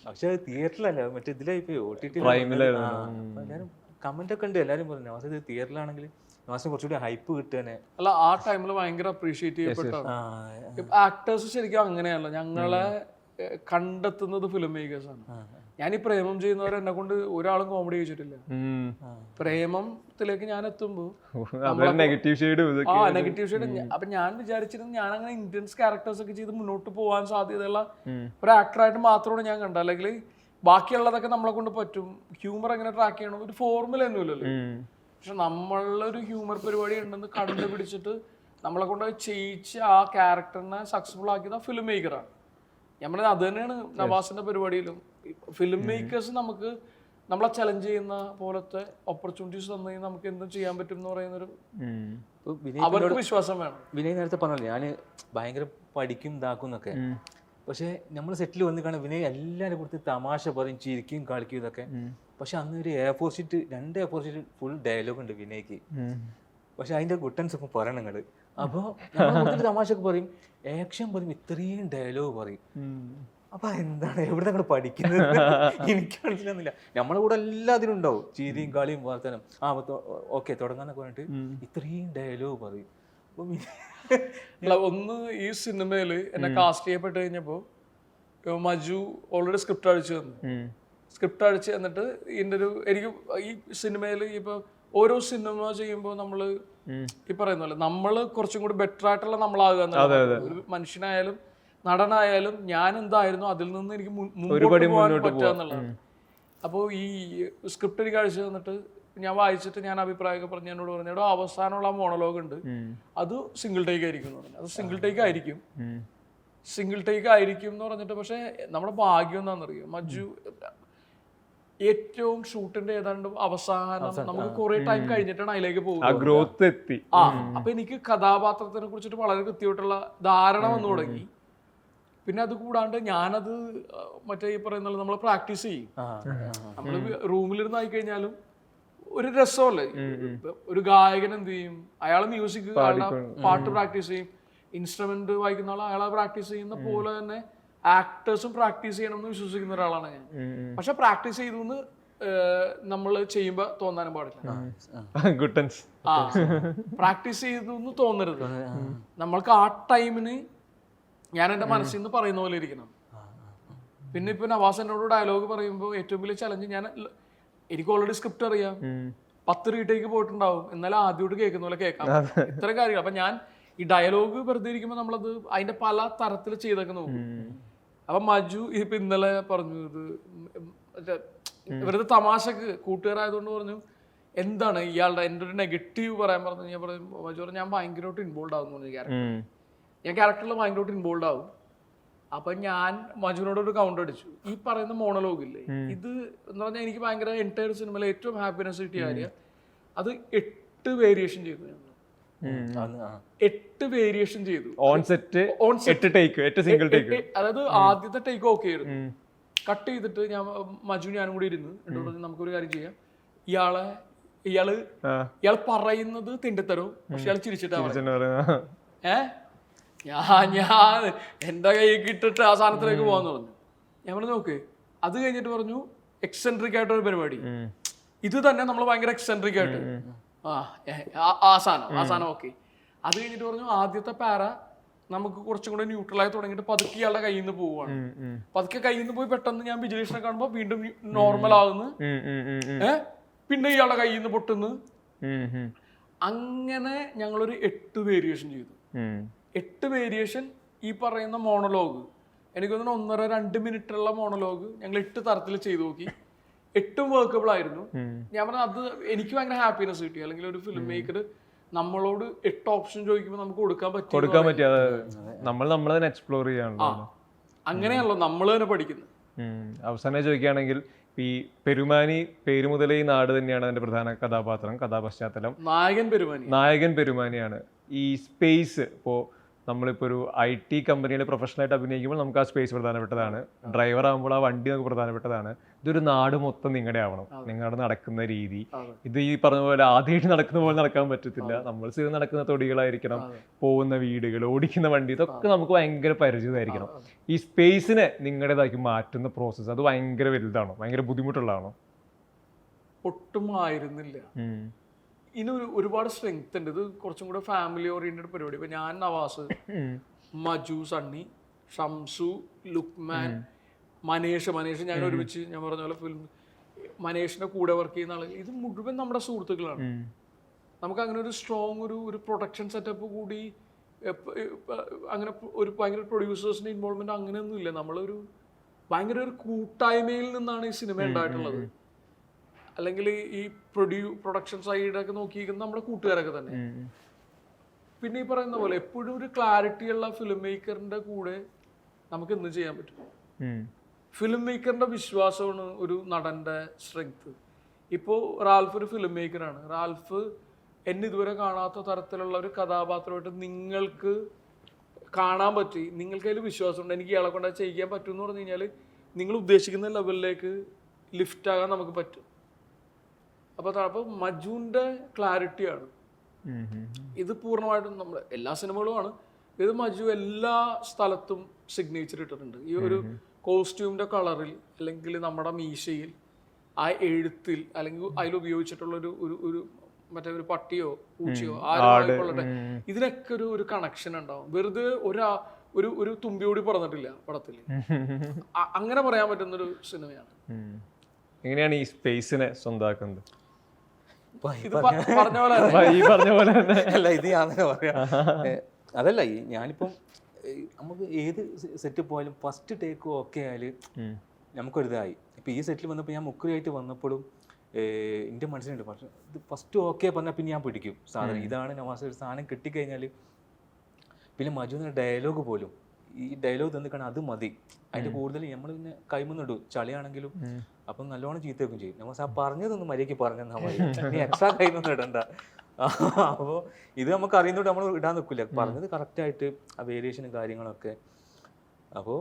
പക്ഷെ തിയേറ്ററിലല്ല, മറ്റേ ഇതിലായിപ്പോയി OTT. എല്ലാവരും കമന്റ് ഒക്കെ ഉണ്ട്, എല്ലാവരും പറഞ്ഞു അവസ്ഥ ഇത് തിയേറ്ററിലാണെങ്കിൽ കുറച്ചുകൂടി ഹൈപ്പ് കിട്ടുകയാണ്. അല്ല, ആ ടൈമിൽ ഭയങ്കര അപ്രീഷിയേറ്റ് ചെയ്യപ്പെട്ടാണ്. ആക്ടേഴ്സ് ശരിക്കും അങ്ങനെയല്ല, ഞങ്ങളെ കണ്ടെത്തുന്നത് ഫിലിം മേക്കേഴ്സാണ്. ഞാൻ ഈ പ്രേമം ചെയ്യുന്നവരെ എന്നെ കൊണ്ട് ഒരാളും കോമഡി ചോദിച്ചിട്ടില്ല. പ്രേമത്തിലേക്ക് ഞാൻ എത്തുമ്പോൾ നെഗറ്റീവ് ഷെയ്ഡ്. അപ്പൊ ഞാൻ വിചാരിച്ചിരുന്നു ഞാൻ അങ്ങനെ ഇന്ത്യൻസ് ക്യാരക്ടേഴ്സ് ഒക്കെ ചെയ്ത് മുന്നോട്ട് പോകാൻ സാധ്യതയുള്ള ഒരു ആക്ടറായിട്ട് മാത്രമാണ് ഞാൻ കണ്ടത്. അല്ലെങ്കിൽ ബാക്കിയുള്ളതൊക്കെ നമ്മളെ കൊണ്ട് പറ്റും. ഹ്യൂമർ എങ്ങനെ ട്രാക്ക് ചെയ്യണം ഒരു ഫോർമുല ഒന്നുമില്ലല്ലോ. പക്ഷെ നമ്മളൊരു ഹ്യൂമർ പരിപാടി ഉണ്ടെന്ന് കണ്ടുപിടിച്ചിട്ട് നമ്മളെ കൊണ്ട് ചെയ്യിച്ച് ആ ക്യാരക്ടറിനെ സക്സസ്ഫുൾ ആക്കിയത് ഫിലിം മേക്കറാണ്. നമ്മൾ അത് തന്നെയാണ് നവാസിന്റെ പരിപാടിയിലും. ഫിലിം മേക്കേഴ്സ് നമുക്ക് നമ്മളെ ചലഞ്ച് ചെയ്യുന്ന പോലത്തെ ഓപ്പർച്യൂണിറ്റീസ് തന്നു കഴിഞ്ഞാൽ നമുക്ക് എന്തും ചെയ്യാൻ പറ്റും എന്ന് പറയുന്നൊരു അവർക്ക് വിശ്വാസം വേണം. വിനയ് നേരത്തെ പറഞ്ഞല്ലോ ഞാൻ ഭയങ്കര പഠിക്കും ഇതാക്കും എന്നൊക്കെ. പക്ഷെ നമ്മൾ സെറ്റിൽ വന്ന് കാണാൻ വിനയ് എല്ലാവരും കൊടുത്ത് തമാശ പറയും, ചിരിക്കും കളിക്കും ഇതൊക്കെ. പക്ഷെ അന്ന് ഒരു A4 sheet 2 A4 sheet full dialogue ഉണ്ട് വിനയ്ക്ക്. പക്ഷെ അതിന്റെ ഗുട്ടൻസ് ഇപ്പൊ പറയണം നിങ്ങള്. അപ്പൊ തമാശക്ക് പറയും, ആക്ഷൻ പറയും, ഇത്രയും ഡയലോഗ് പറയും. അപ്പൊ എന്താണ് എവിടെ നിങ്ങൾ പഠിക്കുന്നത് എനിക്ക് മനസ്സിലാകുന്നില്ല. നമ്മളെ കൂടെ എല്ലാത്തിനും ഉണ്ടാവും ചിരിയും കളിയും വർത്തനം. ഓക്കെ തുടങ്ങാന്നൊക്കെ പറഞ്ഞിട്ട് ഇത്രയും ഡയലോഗ് പറയും. ഒന്ന് ഈ സിനിമയിൽ എന്നെ കാസ്റ്റ് ചെയ്യപ്പെട്ട് കഴിഞ്ഞപ്പോ മജു ഓൾറെഡി സ്ക്രിപ്റ്റ് അടിച്ചു തന്നു. സ്ക്രിപ്റ്റ് അടിച്ച് എന്നിട്ട് ഇതിൻ്റെ എനിക്ക് ഈ സിനിമയിൽ ഇപ്പൊ ഓരോ സിനിമ ചെയ്യുമ്പോൾ നമ്മള് ഈ പറയുന്ന പോലെ നമ്മള് കുറച്ചും കൂടി ബെറ്റർ ആയിട്ടുള്ള നമ്മളാകുക എന്നുള്ളത്. ഒരു മനുഷ്യനായാലും നടനായാലും ഞാൻ എന്തായിരുന്നു അതിൽ നിന്ന് എനിക്ക് മുന്നോട്ട് പോകാൻ പറ്റുക എന്നുള്ളതാണ്. അപ്പോൾ ഈ സ്ക്രിപ്റ്റ് എനിക്ക് അടിച്ചു തന്നിട്ട് ഞാൻ വായിച്ചിട്ട് ഞാൻ അഭിപ്രായമൊക്കെ പറഞ്ഞ് എന്നോട് പറഞ്ഞു, എടോ അവസാനമുള്ള മോണലോഗ് ഉണ്ട്, അത് സിംഗിൾ ടേക്ക് ആയിരിക്കും എന്ന് പറഞ്ഞു. അത് സിംഗിൾ ടേക്ക് ആയിരിക്കും എന്ന് പറഞ്ഞിട്ട്, പക്ഷെ നമ്മുടെ ഭാഗ്യം എന്താണെന്നറിയോ, മഞ്ജു ഏറ്റവും ഷൂട്ടിന്റെ ഏതാണ്ട് അവസാനം നമുക്ക് കുറെ ടൈം കഴിഞ്ഞിട്ടാണ് അതിലേക്ക് ആ പോകുന്നത്. ഗ്രോത്ത് എത്തി. അപ്പൊ എനിക്ക് കഥാപാത്രത്തിനെ കുറിച്ചിട്ട് വളരെ കൃത്യമായിട്ടുള്ള ധാരണ വന്നു തുടങ്ങി. പിന്നെ അത് കൂടാണ്ട് ഞാനത് മറ്റേ ഈ പറയുന്ന നമ്മൾ പ്രാക്ടീസ് ചെയ്യും. നമ്മൾ റൂമിലിരുന്ന് ആയി കഴിഞ്ഞാലും ഒരു രസമല്ലേ. ഒരു ഗായകൻ എന്ത് ചെയ്യും, അയാൾ മ്യൂസിക് പാട്ട് പ്രാക്ടീസ് ചെയ്യും, ഇൻസ്ട്രുമെന്റ് വായിക്കുന്ന ആൾ അയാളെ പ്രാക്ടീസ് ചെയ്യുന്ന പോലെ തന്നെ ആക്ടേഴ്സും പ്രാക്ടീസ് ചെയ്യണം എന്ന് വിശ്വസിക്കുന്ന ഒരാളാണ് ഞാൻ. പക്ഷെ പ്രാക്ടീസ് ചെയ്തു എന്ന് നമ്മൾ ചെയ്യുമ്പോ തോന്നാനും പാടില്ല. പ്രാക്ടീസ് ചെയ്തു എന്ന് തോന്നരുത്. നമ്മൾക്ക് ആ ടൈമിന് ഞാൻ എൻ്റെ മനസ്സിൽ നിന്ന് പറയുന്ന പോലെ ഇരിക്കണം. പിന്നെ ഇപ്പൊ നവാസ് എന്നോട് ഡയലോഗ് പറയുമ്പോൾ ഏറ്റവും വലിയ ചലഞ്ച്, എനിക്ക് ഓൾറെഡി സ്ക്രിപ്റ്റ് അറിയാം, 10 റീടേക്ക് പോയിട്ടുണ്ടാവും, എന്നാലും ആദ്യമായിട്ട് കേൾക്കുന്ന പോലെ കേൾക്കാം, ഇത്തരം കാര്യങ്ങൾ. അപ്പൊ ഞാൻ ഈ ഡയലോഗ് വെറുതെ ഇരിക്കുമ്പോൾ നമ്മളത് അതിന്റെ പല തരത്തിൽ ചെയ്തൊക്കെ നോക്കും. അപ്പൊ മജു ഇപ്പൊ ഇന്നലെ പറഞ്ഞു, ഇത് വെറുതെ തമാശക്ക് കൂട്ടുകാരായതുകൊണ്ട് പറഞ്ഞു, എന്താണ് ഇയാളുടെ എൻ്റെ ഒരു നെഗറ്റീവ് പറയാൻ പറഞ്ഞു. ഞാൻ പറഞ്ഞു, മജു പറഞ്ഞു ഞാൻ ഭയങ്കരമായിട്ട് ഇൻവോൾവ് ആവുന്നു ഞാൻ ക്യാരക്ടറിൽ ഭയങ്കരമായിട്ട് ഇൻവോൾവ് ആവും. അപ്പൊ ഞാൻ മജുവിനോട് ഒരു കൗണ്ടർ അടിച്ചു, ഈ പറയുന്ന മോണലോഗില്ലേ, ഇത് എന്ന് പറഞ്ഞാൽ എനിക്ക് ഭയങ്കര എൻറ്റയർ സിനിമയിൽ ഏറ്റവും ഹാപ്പിനെസ് കിട്ടിയ കാര്യം, അത് 8 വേരിയേഷൻ ചെയ്തു. 8 വേരിയേഷൻ ചെയ്തു. അതായത് ആദ്യത്തെ ടേക്ക് ഓക്കെ ആയിരുന്നു, കട്ട് ചെയ്തിട്ട് ഞാൻ മജു ഞാനും കൂടി ഇരുന്ന് എന്നോട് നമുക്കൊരു കാര്യം ചെയ്യാം, ഇയാള് പറയുന്നത് തിണ്ടിത്തരവും, പക്ഷെ ഇയാൾ ചിരിച്ചിട്ടാണ് ഞാൻ എന്റെ കൈ കിട്ടിട്ട് ആ സാധനത്തിലേക്ക് പോവാന്ന് പറഞ്ഞു. ഞാൻ പറഞ്ഞു നോക്ക്. അത് കഴിഞ്ഞിട്ട് പറഞ്ഞു എക്സെൻട്രിക് ആയിട്ടൊരു പരിപാടി, ഇത് തന്നെ നമ്മൾ ഭയങ്കര എക്സെൻട്രിക് ആയിട്ട് ആ സാധനം ഓക്കെ. അത് കഴിഞ്ഞിട്ട് പറഞ്ഞു ആദ്യത്തെ പാര നമുക്ക് കുറച്ചും കൂടെ ന്യൂട്രലായി തുടങ്ങിയിട്ട് പതുക്കെ ഇയാളുടെ കയ്യിൽ നിന്ന് പോവുകയാണ്. പതുക്കെ കയ്യിൽ നിന്ന് പോയി പെട്ടെന്ന് ഞാൻ വിജിലേഷനെ കാണുമ്പോൾ വീണ്ടും നോർമൽ ആകുന്നു, പിന്നെ ഇയാളുടെ കയ്യിൽ നിന്ന് പൊട്ടുന്നു. അങ്ങനെ ഞങ്ങളൊരു 8 വേരിയേഷൻ ചെയ്തു. 8 വേരിയേഷൻ ഈ പറയുന്ന മോണോലോഗ്, എനിക്ക് തോന്നുന്നു 1.5-2 മിനിറ്റുള്ള മോണോലോഗ് ഞങ്ങൾ 8 തരത്തിൽ ചെയ്തു നോക്കി. 8 വർക്കബിൾ ആയിരുന്നു. ഞാൻ പറഞ്ഞ അത് എനിക്ക് ഭയങ്കര ഹാപ്പിനെസ് കിട്ടി. അല്ലെങ്കിൽ ഒരു ഫിലിം മേക്കർ നമ്മളോട് 8 ഓപ്ഷൻ ചോദിക്കുമ്പോൾ നമുക്ക് കൊടുക്കാൻ പറ്റിയ നമ്മൾ തന്നെ എക്സ്പ്ലോർ ചെയ്യാണല്ലോ. അങ്ങനെയാണല്ലോ നമ്മൾ തന്നെ പഠിക്കുന്നത്. അവസാനം ചോദിക്കുകയാണെങ്കിൽ ഈ പെരുമാനി പേര് മുതലേ ഈ നാട് തന്നെയാണ് അതിന്റെ പ്രധാന കഥാപശ്ചാത്തലം. നായകൻ പെരുമാനിയാണ്. ഈ സ്പേസ് ഇപ്പോൾ നമ്മളിപ്പോൾ ഒരു IT കമ്പനിയിൽ പ്രൊഫഷണലായിട്ട് അഭിനയിക്കുമ്പോൾ നമുക്ക് ആ സ്പേസ് പ്രധാനപ്പെട്ടതാണ്. ഡ്രൈവർ ആകുമ്പോൾ ആ വണ്ടി നമുക്ക് പ്രധാനപ്പെട്ടതാണ്. ഇതൊരു നാട് മൊത്തം നിങ്ങളുടെ ആവണം, നിങ്ങളുടെ നടക്കുന്ന രീതി. ഇത് ഈ പറഞ്ഞ പോലെ ആദ്യമായിട്ട് നടക്കുന്ന പോലെ നടക്കാൻ പറ്റത്തില്ല. നമ്മൾ സ്ഥിരം നടക്കുന്ന തൊടികളായിരിക്കണം, പോകുന്ന വീടുകൾ, ഓടിക്കുന്ന വണ്ടി, ഇതൊക്കെ നമുക്ക് ഭയങ്കര പരിചിതമായിരിക്കണം. ഈ സ്പേസിനെ നിങ്ങളുടേതാക്കി മാറ്റുന്ന പ്രോസസ്സ് അത് ഭയങ്കര വലുതാണോ, ഭയങ്കര ബുദ്ധിമുട്ടുള്ളതാണോ? ഒട്ടും ആയിരുന്നില്ല. ഇനി ഒരുപാട് സ്ട്രെങ്ത് ഉണ്ട്. ഇത് കുറച്ചും കൂടെ ഫാമിലി ഓറിയന്റഡ് പരിപാടി. ഇപ്പൊ ഞാൻ, നവാസ്, മജു, സണ്ണി, ഷംസു, ലുക്മാൻ, മനേഷ് ഞാൻ ഒരുമിച്ച് ഞാൻ പറഞ്ഞ പോലെ ഫിലിം മനേഷിന്റെ കൂടെ വർക്ക് ചെയ്യുന്ന ആളുകൾ, ഇത് മുഴുവൻ നമ്മുടെ സുഹൃത്തുക്കളാണ്. നമുക്ക് അങ്ങനെ ഒരു സ്ട്രോങ് ഒരു പ്രൊഡക്ഷൻ സെറ്റപ്പ് കൂടി അങ്ങനെ ഒരു ഭയങ്കര പ്രൊഡ്യൂസേഴ്സിന്റെ ഇൻവോൾവ്മെന്റ് അങ്ങനെയൊന്നും ഇല്ല. നമ്മളൊരു ഭയങ്കര ഒരു കൂട്ടായ്മയിൽ നിന്നാണ് ഈ സിനിമ ഉണ്ടായിട്ടുള്ളത്. അല്ലെങ്കിൽ ഈ പ്രൊഡക്ഷൻ സൈഡൊക്കെ നോക്കിയിരിക്കുന്നത് നമ്മുടെ കൂട്ടുകാരൊക്കെ തന്നെ. പിന്നെ ഈ പറയുന്ന പോലെ എപ്പോഴും ഒരു ക്ലാരിറ്റിയുള്ള ഫിലിം മേക്കറിന്റെ കൂടെ നമുക്ക് എന്ത് ചെയ്യാൻ പറ്റും. ഫിലിം മേക്കറിന്റെ വിശ്വാസമാണ് ഒരു നടന്റെ സ്ട്രെങ്ത്. ഇപ്പോൾ റാൽഫ് ഒരു ഫിലിം മേക്കറാണ്. റാൽഫ് എന്നെ ഇതുവരെ കാണാത്ത തരത്തിലുള്ള ഒരു കഥാപാത്രമായിട്ട് നിങ്ങൾക്ക് കാണാൻ പറ്റി, നിങ്ങൾക്ക് അതിൽ വിശ്വാസമുണ്ട്, എനിക്ക് ഇയാളെ കൊണ്ട് ചെയ്യാൻ പറ്റും എന്ന് പറഞ്ഞു കഴിഞ്ഞാൽ നിങ്ങൾ ഉദ്ദേശിക്കുന്ന ലെവലിലേക്ക് ലിഫ്റ്റ് ആകാൻ നമുക്ക് പറ്റും. അപ്പോൾ മജുവിൻ്റെ ക്ലാരിറ്റിയാണ് ഇത്. പൂർണ്ണമായിട്ടും നമ്മൾ എല്ലാ സിനിമകളുമാണ് ഇത്. മജു എല്ലാ സ്ഥലത്തും സിഗ്നേച്ചർ ഇട്ടിട്ടുണ്ട്. ഈ ഒരു കോസ്റ്റ്യൂമിൻ്റെ കളറിൽ, അല്ലെങ്കിൽ നമ്മുടെ മീശയിൽ, ആ എഴുത്തിൽ, അല്ലെങ്കിൽ അതിൽ ഉപയോഗിച്ചിട്ടുള്ള ഒരു മറ്റേ ഒരു പട്ടിയോ പൂച്ചയോ ആരോടെ ഇതിനൊക്കെ ഒരു കണക്ഷൻ ഉണ്ടാവും. വെറുതെ ഒരു തുമ്പിയോടി പറഞ്ഞിട്ടില്ല പടത്തിൽ. അങ്ങനെ പറയാൻ പറ്റുന്നൊരു സിനിമയാണ്. എങ്ങനെയാണ് ഈ സ്പേസിനെ സ്വന്തമാക്കുന്നത്? അതല്ല, ഞാനിപ്പം നമുക്ക് ഏത് സെറ്റ് പോയാലും ഫസ്റ്റ് ടേക്ക് ഓക്കെ ആയാല് നമുക്കൊരിതായി. ഇപ്പൊ ഈ സെറ്റിൽ വന്നപ്പോൾ ഞാൻ മുക്കുരിയായിട്ട് വന്നപ്പോഴും എൻ്റെ മനസ്സിലുണ്ട്, പക്ഷെ ഇത് ഫസ്റ്റ് ഓക്കെ പറഞ്ഞാൽ പിന്നെ ഞാൻ പിടിക്കും സാധനം. ഇതാണ് നവാസ്. ഒരു സാധനം കിട്ടിക്കഴിഞ്ഞാൽ പിന്നെ മജുവിൻ്റെ ഡയലോഗ് പോലും ഈ ഡയലോഗ് തന്നിക്കാണ് അത് മതി, അതിൻ്റെ കൂടുതൽ നമ്മൾ പിന്നെ കൈമന്നിടും ചളിയാണെങ്കിലും. അപ്പം നല്ലോണം ചീത്തയൊക്കെ ചെയ്യും. നമ്മൾ ആ പറഞ്ഞതൊന്നും മര്യാദയ്ക്ക് പറഞ്ഞാൽ മതി, നീ എക്സ്ട്രാ കൈമൊന്നും ഇടണ്ട. അപ്പോൾ ഇത് നമുക്ക് അറിയുന്നതുകൊണ്ട് നമ്മൾ ഇടാൻ നിൽക്കില്ല, പറഞ്ഞത് കറക്റ്റായിട്ട് ആ വേരിയേഷനും കാര്യങ്ങളൊക്കെ. അപ്പോൾ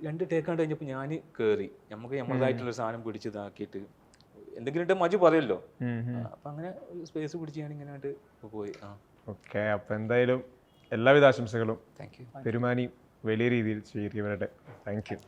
2 ടേക്കാണ്ട് കഴിഞ്ഞപ്പോൾ ഞാൻ കയറി, നമുക്ക് നമ്മളതായിട്ടുള്ളൊരു സാധനം പിടിച്ചിതാക്കിയിട്ട് എന്തെങ്കിലും ഇട്ട് മജു പറയുമല്ലോ. അപ്പം അങ്ങനെ സ്പേസ് പിടിച്ച് ഞാൻ ഇങ്ങനെ ആയിട്ട് പോയി. ഓക്കെ, അപ്പം എന്തായാലും എല്ലാവിധ ആശംസകളും. Thank you. പെരുമാനി വലിയ രീതിയിൽ ചെയ്തവരുടെ താങ്ക് യു.